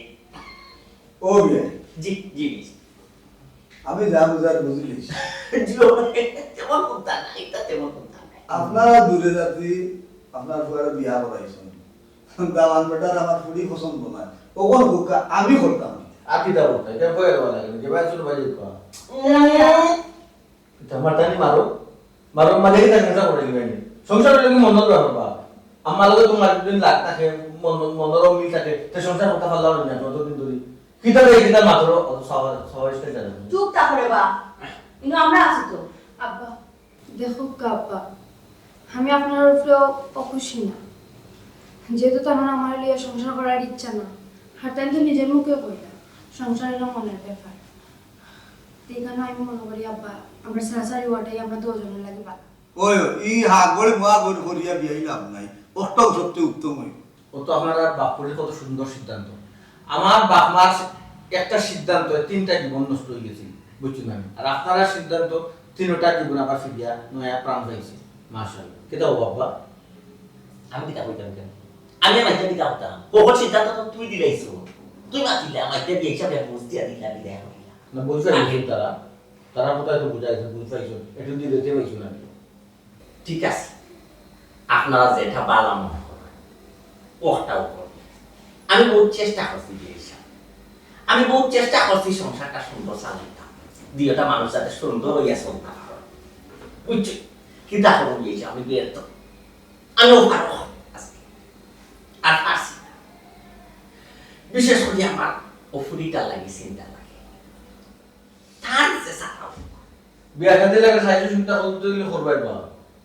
ও মেয়ে জি জি আমি যা বুঝার বুঝলিস যেমন কোনটা না এটা তেমন কোনটা না আপনারা দূরে যাত্রী আপনার ফুয়ারে বিয়া করাইছেন দাওয়ান বেটার আমার পুরি পছন্দ না ওখন হুকা আমি করতাম আর কি দাও এটা কই দেওয়া লাগে যে ভাই ছোট ভাই কো এটা মারতানি মারো মারো মানে কি তাকে কথা বলে দিবেন সংসার লাগি মন রাখবা আমার লগে তোমার দিন লাগ থাকে মনর মিল থাকে তে সংসার কথা ফাল্লাও না যতদিন ধরে কিতা রে কিতা মাত্র সবাইকে জানেন চুপ তা করে বা ইনো আমরা আছি তো আব্বা দেখো আব্বা আমি আপনার উপরেও অখুশি না যেহেতু তেমন আমার লিয়ে সংসার করার ইচ্ছা না হারতান তো নিজের মুখে কইলা সংসার হলো মনের ব্যাপার এখানে আমি মনে করি আব্বা আমরা সারাসারি ওয়াটাই আমরা দুজনের লাগে ভালো ওই ই হাগড়ি মুয়াগড়ি করিয়া বিয়াই লাভ নাই অষ্টম সত্যি উত্তম হই ও তো আপনার বাপুরের কত সুন্দর সিদ্ধান্ত আমার বাপ মার একটা সিদ্ধান্ত তিনটা জীবন নষ্ট হয়ে গেছে বুঝছেন আমি আর আপনারা সিদ্ধান্ত তিনটা জীবন আবার ফিরিয়া নয়া প্রাণ পাইছে মাশাআল্লাহ কেটা ও বাবা আমি কিতা কইতাম কেন আমি আমার ইচ্ছা দিতে হতাম কখন সিদ্ধান্ত তো তুই দিলাইছো তুই মাতিলে আমার ইচ্ছা দিয়ে হিসাবে বুঝ দিয়া দিলা বিদায় করিলা না বুঝতে পারছো তারা তারা কোথায় তো বুঝাইছে বুঝতে পারছো একটু দিলে যেতে পারছো না ঠিক আছে আপনারা যেটা বালা মনে করেন ওটাও করবেন আমি বহুত চেষ্টা করছি বিয়ে হিসাবে আমি বহুত চেষ্টা করছি সংসারটা সুন্দর চালাইতাম দুইটা মানুষ যাতে সুন্দর হইয়া চলতে পারে বুঝছো কিন্তু এখন বিয়ে আমি বিয়ের তো আমিও পারবো আজকে আর পারছি না বিশেষ করে আমার অফুরিটা লাগে চিন্তা লাগে তার যে সারা বিয়া খাতে লাগে সাইজু চিন্তা করতে দিলে করবাই বা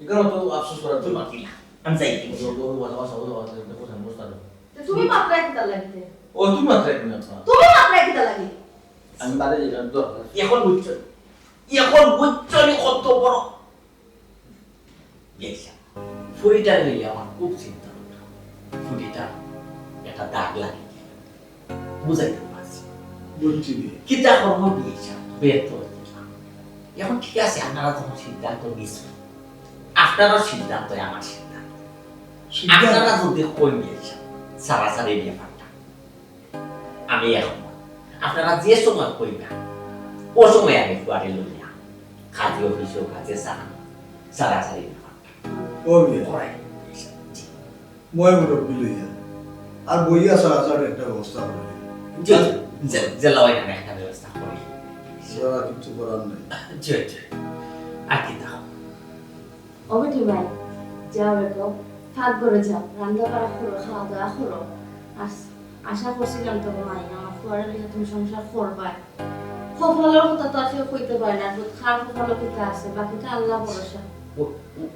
এখানে তো আফসোস করা তুই মাতিলা আমি যাই তুমি তুমি মাত্রায় কিতা লাগিতে ও তুমি মাত্রায় কিনা তুমি মাত্রায় কিতা লাগি আমি বাড়ি যেতাম দরকার এখন বুঝছো নি কত বড় গেছা ফুরিটা নিয়ে আমার খুব চিন্তা হতো ফুরিটা একটা দাগ লাগে বুঝাইতে পারছি বুঝছি কিতা করবো বিয়েছা বের তো দিলাম। এখন ঠিক আছে আপনারা যখন সিদ্ধান্ত নিয়েছেন আপনারও সিদ্ধান্ত আমার সিদ্ধান্ত আপনারা যদি কই গিয়েছেন সারাসারি ব্যাপারটা আমি এখন আপনারা যে সময় কইবেন ও সময় আমি ফুয়ারে লইয়া কাজে অফিসেও কাজে সারাসারি ব্যাপারটা ও বিয়া করাই মই মুরব্বী লইয়া আর বইয়া সারাসার একটা ব্যবস্থা করে জেলাও এখানে একটা ব্যবস্থা করি সারা কিছু করার নেই আর কি দাও অবেটি ভাই যাও রেখো থাক করে যাও রান্না বাড়া করো খাওয়া দাওয়া করো আশা করছিলাম তো মাই আমার ফুয়ারে লিখে তুমি সংসার করবাই কপালের কথা তো আর কেউ কইতে পারে না খারাপ কপালের কথা আছে বাকিটা আল্লাহ ভরসা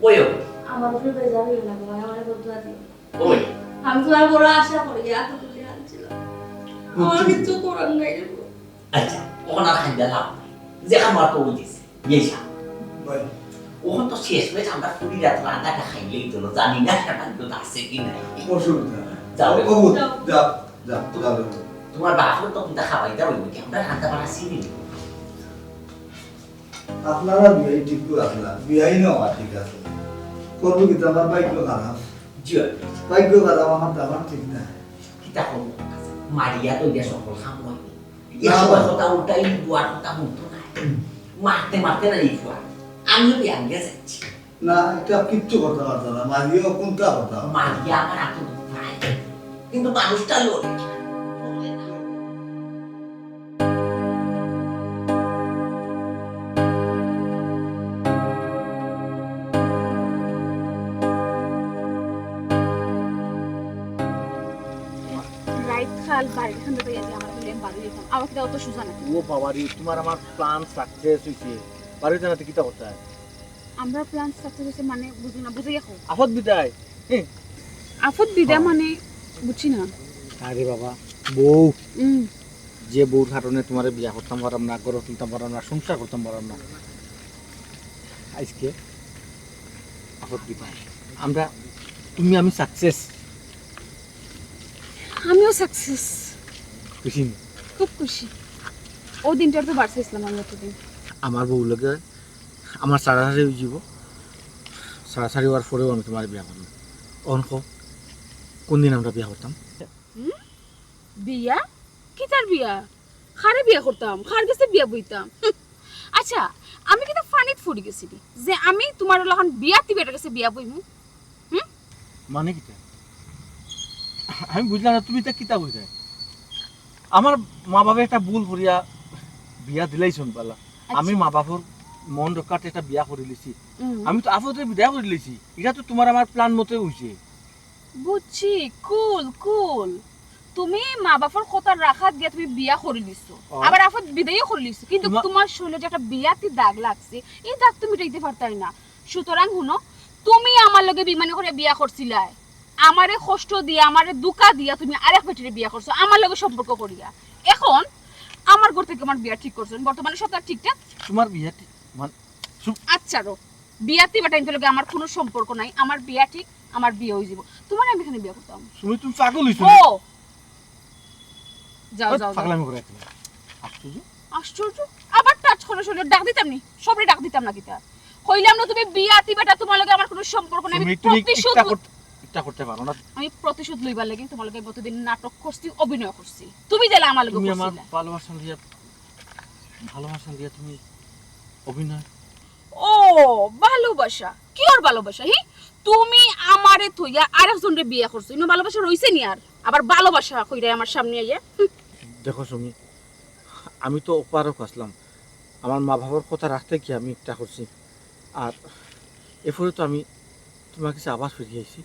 ওই আমার উপরে বেজার হইল না ভাই আমার বদুয়া দিও ওই আমি তো আর বড় আশা করি এত তুলে আনছিলাম আমার কিছু করার নাই রে আচ্ছা ওখানে আর খাইতে লাভ নাই যে আমার তো ওই দিছে গেছা ভাই ওখান তো শেষ হয়েছে আমরা ফুরি রাত রান্নাটা খাইলেই তো জানি না সেটা কিন্তু আছে কি নাই অসুবিধা নাই যাও রে। ও যাও যাও যাও তোমার বাপর তো কিন্তু খাবাই দাও কি আমরা রান্না বাড়া শিখি আপনারা বিয়াই ঠিক করে আসলাম বিয়াই নেওয়া ঠিক আছে করবো কিন্তু আমার ভাগ্য খারাপ জিও ভাগ্য খারাপ আমার দাবার ঠিক না কিতা করব মারিয়া তো ইয়া সকল খাম হয় না, এই সময় না। কথা উল্টাই দুয়ার কথা মুক্ত নাই মারতে মারতে না এই ফুয়া আমিও ব্যাঙ্গে যাচ্ছি না এটা কিচ্ছু কথা বার্তা না মাঝিও কোনটা কথা মারিয়া আমার এত ভাই কিন্তু মানুষটা লড়ে লড়ে না। রাইট খাল বাড়ি খান তো ইয়াতে আমার হলে বাড়ি যেতাম আমার কি অত সুজা না ও বাবারি তোমার আমার প্ল্যান সাকসেস হইছে বাড়িতে না কিটা করতে হয় আমরা প্ল্যান সাকসেস হইছে মানে বুঝি না বুঝে গেছো আফত বিদায় আফত বিদা মানে বুঝছি না আরে বাবা বউ হুম যে বউর কারণে তোমার বিয়া করতাম পারলাম না গড় তুলতাম পারলাম না সংসার করতাম পারলাম না আজকে আফত বিদায় আমরা তুমি আমি সাকসেস আমিও সাকসেস খুশি খুব খুশি ও দিনটার তো বাড়ছে ইসলাম আমি এতদিন আমার বউ লোকে আমার সারাসারি হয়ে যাব সারাসারি হওয়ার পরেও আমি তোমার বিয়া করলাম অনক কোন দিন আমরা বিয়া করতাম বিয়া কি তার বিয়া খারে বিয়া করতাম খার কাছে বিয়া বইতাম আচ্ছা আমি কিন্তু ফানিত ফুরি গেছি যে আমি তোমার লহন বিয়া তিবেটার কাছে বিয়া বইমু মানে কিটা আমি বুঝলাম না তুমি তা কিতা বুঝে আমার মা বাবা একটা ভুল করিয়া বিয়া দিলাই শুন পালা আমি মা বাবার মন রক্ষাতে একটা বিয়া করে লিছি আমি তো আফতে বিদায় করে লিছি এটা তো তোমার আমার প্ল্যান মতে হইছে বুঝছি কুল কুল তুমি মা বাবার কথা রাখাত গিয়া তুমি বিয়া করে লিছো আবার আফত বিদায়ও করে লিছো কিন্তু তোমার শরীরে যে একটা বিয়াতি দাগ লাগছে এই দাগ তুমি মিটাইতে পারতাই না সুতরাং শুনো তুমি আমার লগে বিমানে করে বিয়া করছিলা আমারে কষ্ট দিয়া আমারে দুকা দিয়া তুমি আরেক বেটিরে বিয়া করছো আমার লগে সম্পর্ক করিয়া এখন আমার ঘর থেকে আমার বিয়া ঠিক করছো বর্তমানে সব ঠিকঠাক তোমার বিয়া মানে আচ্ছা রো বিয়াতি বাটাইতে লগে আমার কোনো সম্পর্ক নাই আমার বিয়া ঠিক আমার বিয়ে হয়ে যাব তোমার আমি এখানে বিয়া করতাম তুমি তুমি পাগল হইছো ও যাও যাও পাগলামি করে আশ্চর্য আশ্চর্য আবার টাচ শোনো ডাক দিতাম নি সবরে ডাক দিতাম না কিতা কইলাম না তুমি বিয়া দিবাটা তোমার লগে আমার কোনো সম্পর্ক নাই আমি প্রতিশোধ এটা করতে পারো না আমি প্রতিশোধ লইবার লাগি তোমার লগে প্রতিদিন নাটক করছি অভিনয় করছি তুমি জেলা আমার লগে তুমি আমার করছিলা ভালোবাসা দিয়া তুমি অভিনয় ও ভালোবাসা কি ওর ভালোবাসা হি তুমি আমারে থইয়া আরেকজনরে বিয়া করছো ইনো ভালোবাসা রইছে নি আর আবার ভালোবাসা কইরা আমার সামনে আইয়া দেখো সুমি আমি তো অপারক আসলাম আমার মা বাবার কথা রাখতে কি আমি একটা করছি আর এরপরে তো আমি তোমার কাছে আবার ফিরে আইছি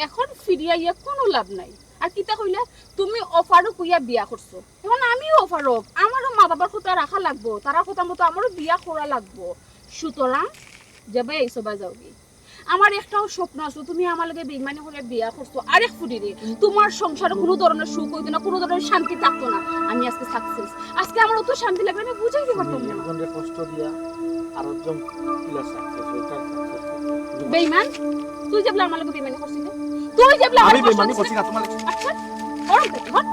এখন ফিরিয়া ইয়া কোনো লাভ নাই আর কিতা কইলা তুমি অফারও কইয়া বিয়া করছো এখন আমিও অফারক আমারও মা বাবার কথা রাখা লাগবো তারা কথা মতো আমারও বিয়া করা লাগবো সুতরাং যাবে এই সবাই যাওগি আমার একটাও স্বপ্ন আছে তুমি আমার লগে বেইমানি করে বিয়া করছো আরেক ফুডিরে তোমার সংসারে কোনো ধরনের সুখ হইতো না কোনো ধরনের শান্তি থাকতো না আমি আজকে সাকসেস আজকে আমার অত শান্তি লাগবে আমি বুঝাইতে পারতাম না জীবনে কষ্ট দিয়া আর একজন কিলা সাকসেস হইতা বেইমান তুই যাবলা আমার লগে বেইমানি করছিস তুই যাবলা আমি বেমানি করছি না তোমার আচ্ছা গরম থেকে হট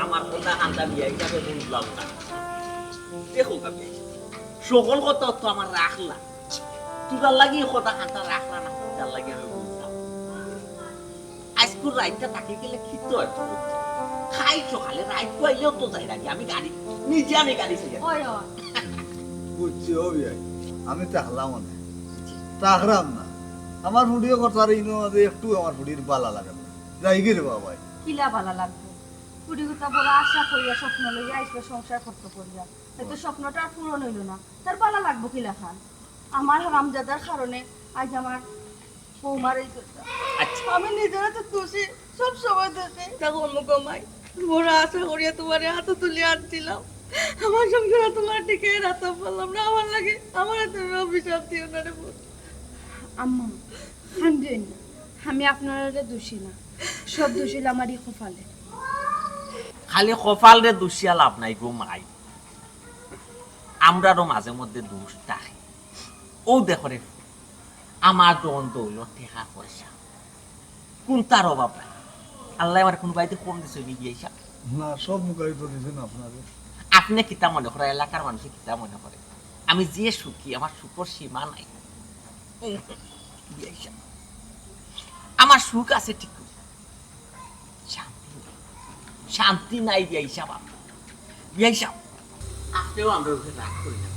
আমার কথা আন্দা বিয়া হিসাবে বুঝলাম না দেখো কাবি সকল কথা তো আমার রাখলা তোর লাগি কথা আন্দা রাখলা না তার লাগি আমি বুঝলাম আজকুর রাইটটা তাকে গেলে খিত খাই সকালে রাইট পাইলেও তো যাই রাখি আমি গাড়ি নিজে আমি গাড়ি চাই ওই ওই বুঝছি ও বিয়াই আমি তাহলাম না তাহরাম না আমার ফুডিও কথার ইনো যে একটু আমার ফুডির বালা লাগে না যাই গিয়ে বাবাই কিলা ভালো লাগবে কুড়ি কথা বড় আশা করিয়া স্বপ্ন লইয়া আইসবে সংসার করতে করিয়া হয়তো স্বপ্নটা আর পূরণ হইল না তার ভালো লাগবো কিলা খান আমার হারামজাদার কারণে আজ আমার বৌমার এই কথা আচ্ছা আমি নিজেরা তো খুশি সব সময় খুশি দেখো মুখমাই বড় আশা করিয়া তোমার হাতে তুলে আনছিলাম আমার সংসার তোমার টিকে রাখতে পারলাম না আমার লাগে আমার তুমি অভিশাপ দিও না রে বোন। আম্মা হান্ড্রেড না আমি আপনারা দোষী না সব দোষী আমারই কপালে খালি কপাল রে দুষিয়া লাভ নাই গো মাই আমরারও মাঝে মধ্যে দোষ থাকে ও দেখো রে আমার দ্বন্দ্ব হইল টেকা পয়সা কোন তার অভাব নাই আল্লাহ আমার কোনো বাড়িতে কম দিছে গিয়ে না সব মুখাই তো দিয়েছেন আপনাদের আপনি কিতা মনে করে এলাকার মানুষে কিতা মনে করে আমি যে সুখী আমার সুখর সীমা নাই আমার সুখ আছে ঠিক শান্তি নাই। শান্তি নাই বিয়া হিসাব বিয়া হিসাব আপনিও আমরা উপরে রাগ করি না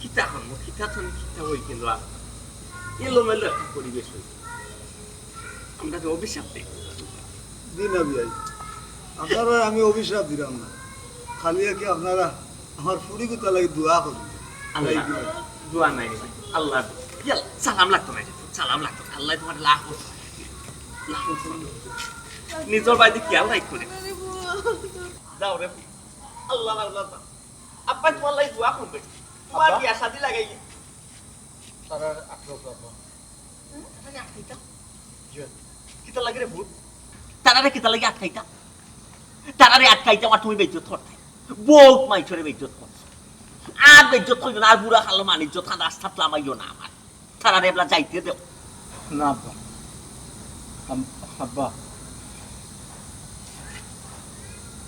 কিতা করবো কিতা তুমি কিতা হই কিন্তু এলোমেলো একটা পরিবেশ হই আমরা তো অভিশাপ দেখি দিন না বিয়াই আপনারা আমি অভিশাপ দিলাম না খালি কি আপনারা আমার ফুড়ি কোথা লাগে দোয়া করুন আল্লাহ দোয়া নাই রে ভাই আল্লাহ ইয়াল সালাম লাগতো না সালাম লাগতো না আল্লাহ তোমার লাখ নিজের বাড়িতে খেয়াল রাখ করে যাও রে আল্লাহ আল্লাহ আব্বা তোমার লাই দোয়া করবে তোমার বিয়া শাদি লাগাই তারা আক্রোশ করবো কিতা লাগে রে ভূত তারারে কিতা লাগে আটকাইতা তারারে আটকাইতা আমার তুমি বেজ্জত করতে বহুত মাইছরে বেজ্জত করছো আর বেজ্জত কইল না আর বুড়া খালো মানিজ্য থানা রাস্তা লামাইও না আমার তারারে এবলা যাইতে দেও না আব্বা আব্বা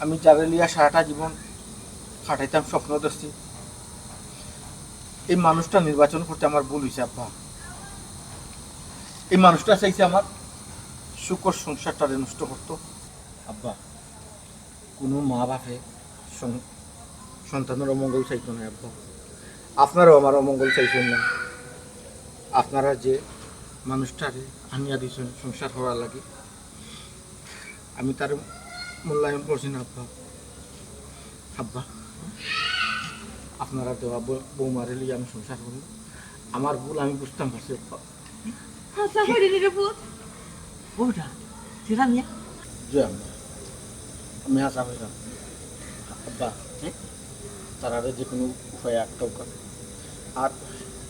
আমি যারে লিয়া সারাটা জীবন কাটাইতাম স্বপ্ন দেখছি এই মানুষটা নির্বাচন করতে আমার ভুল হয়েছে আব্বা এই মানুষটা চাইছে আমার সুখর সংসারটারে নষ্ট করতো আব্বা কোনো মা বাপে সন্তানের অমঙ্গল চাইতো না আব্বা আপনারও আমার অমঙ্গল চাইছেন না আপনারা যে মানুষটারে আনিয়া দিয়েছেন সংসার করার লাগে আমি তার মূল্যায়ন করছি না আব্বা আব্বা আপনারা দেওয়া বৌমারে লিয়ে আমি সংসার করি আমার ভুল আমি বুঝতাম পারছি আব্বা আশা করি রে পুত ওটা তেরা মিয়া জয় আম্মা আমি আশা করিলাম আব্বা তারা যে কোনো উপায়ে আটকাও আর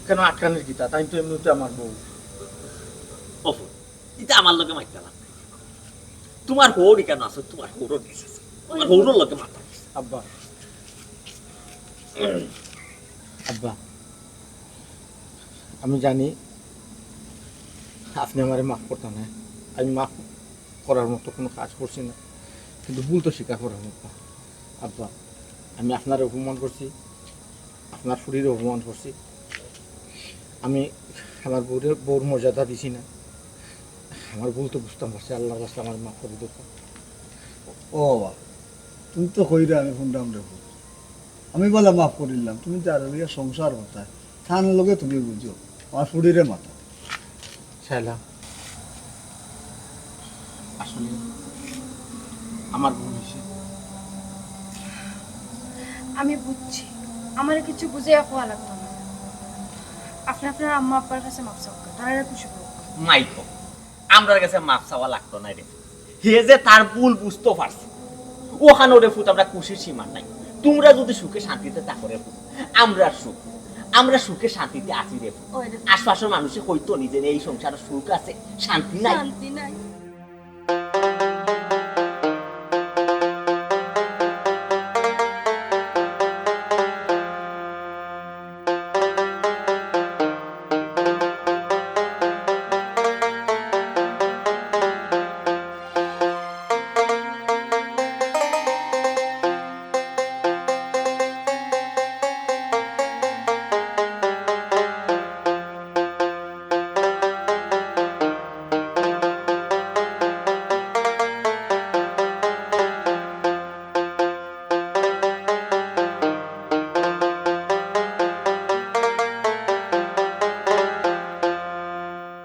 কেন আটকানোর গীতা তাই তো এমনিতে আমার বউ অফ এটা আমার লগে মাইতা না তোমার হৌরি কেন আছে তোমার হৌরও দিস আছে তোমার হৌরোর লগে মাথা আব্বা আব্বা আমি জানি আপনি আমারে মাফ করতেন না, আমি মাফ করার মতো কোনো কাজ করছি না, কিন্তু ভুল তো স্বীকার করার মতো। আব্বা, আমি আপনার অপমান করছি, আপনার শরীরে অপমান করছি, আমি আমার বউর মর্যাদা দিছি না, আমার ভুল তো বুঝতাম পারছি। আল্লাহর কাছে আমার মাফ করে দিত। ও বাবা, তুমি তো কইরা আমি শুনলাম দেখো, আমি বলে মাফ করিলাম, তুমি তো আর লইয়া সংসার কথা থান লগে তুমি বুঝো, আমার শরীরে মাথা। চাইলা আসলে আমার ভুল হয়েছে। আমি বুঝছি, আমার কিছু বুঝে কোয়া লাগতো না। আপনি আপনার আম্মা আব্বার কাছে মাপ চাও, তারা খুশি করুক। মাইকো আমরার কাছে মাপ চাওয়া লাগতো না রে, হে যে তার ভুল বুঝতে পারছে, ওখানে ওরে ফুট আমরা খুশির সীমা নাই। তোমরা যদি সুখে শান্তিতে থাকো রে ফুট, আমরা সুখ, আমরা সুখে শান্তিতে আছি রে ফুট। আশপাশের মানুষে হয়তো নিজের এই সংসারে সুখ আছে, শান্তি নাই। শান্তি নাই।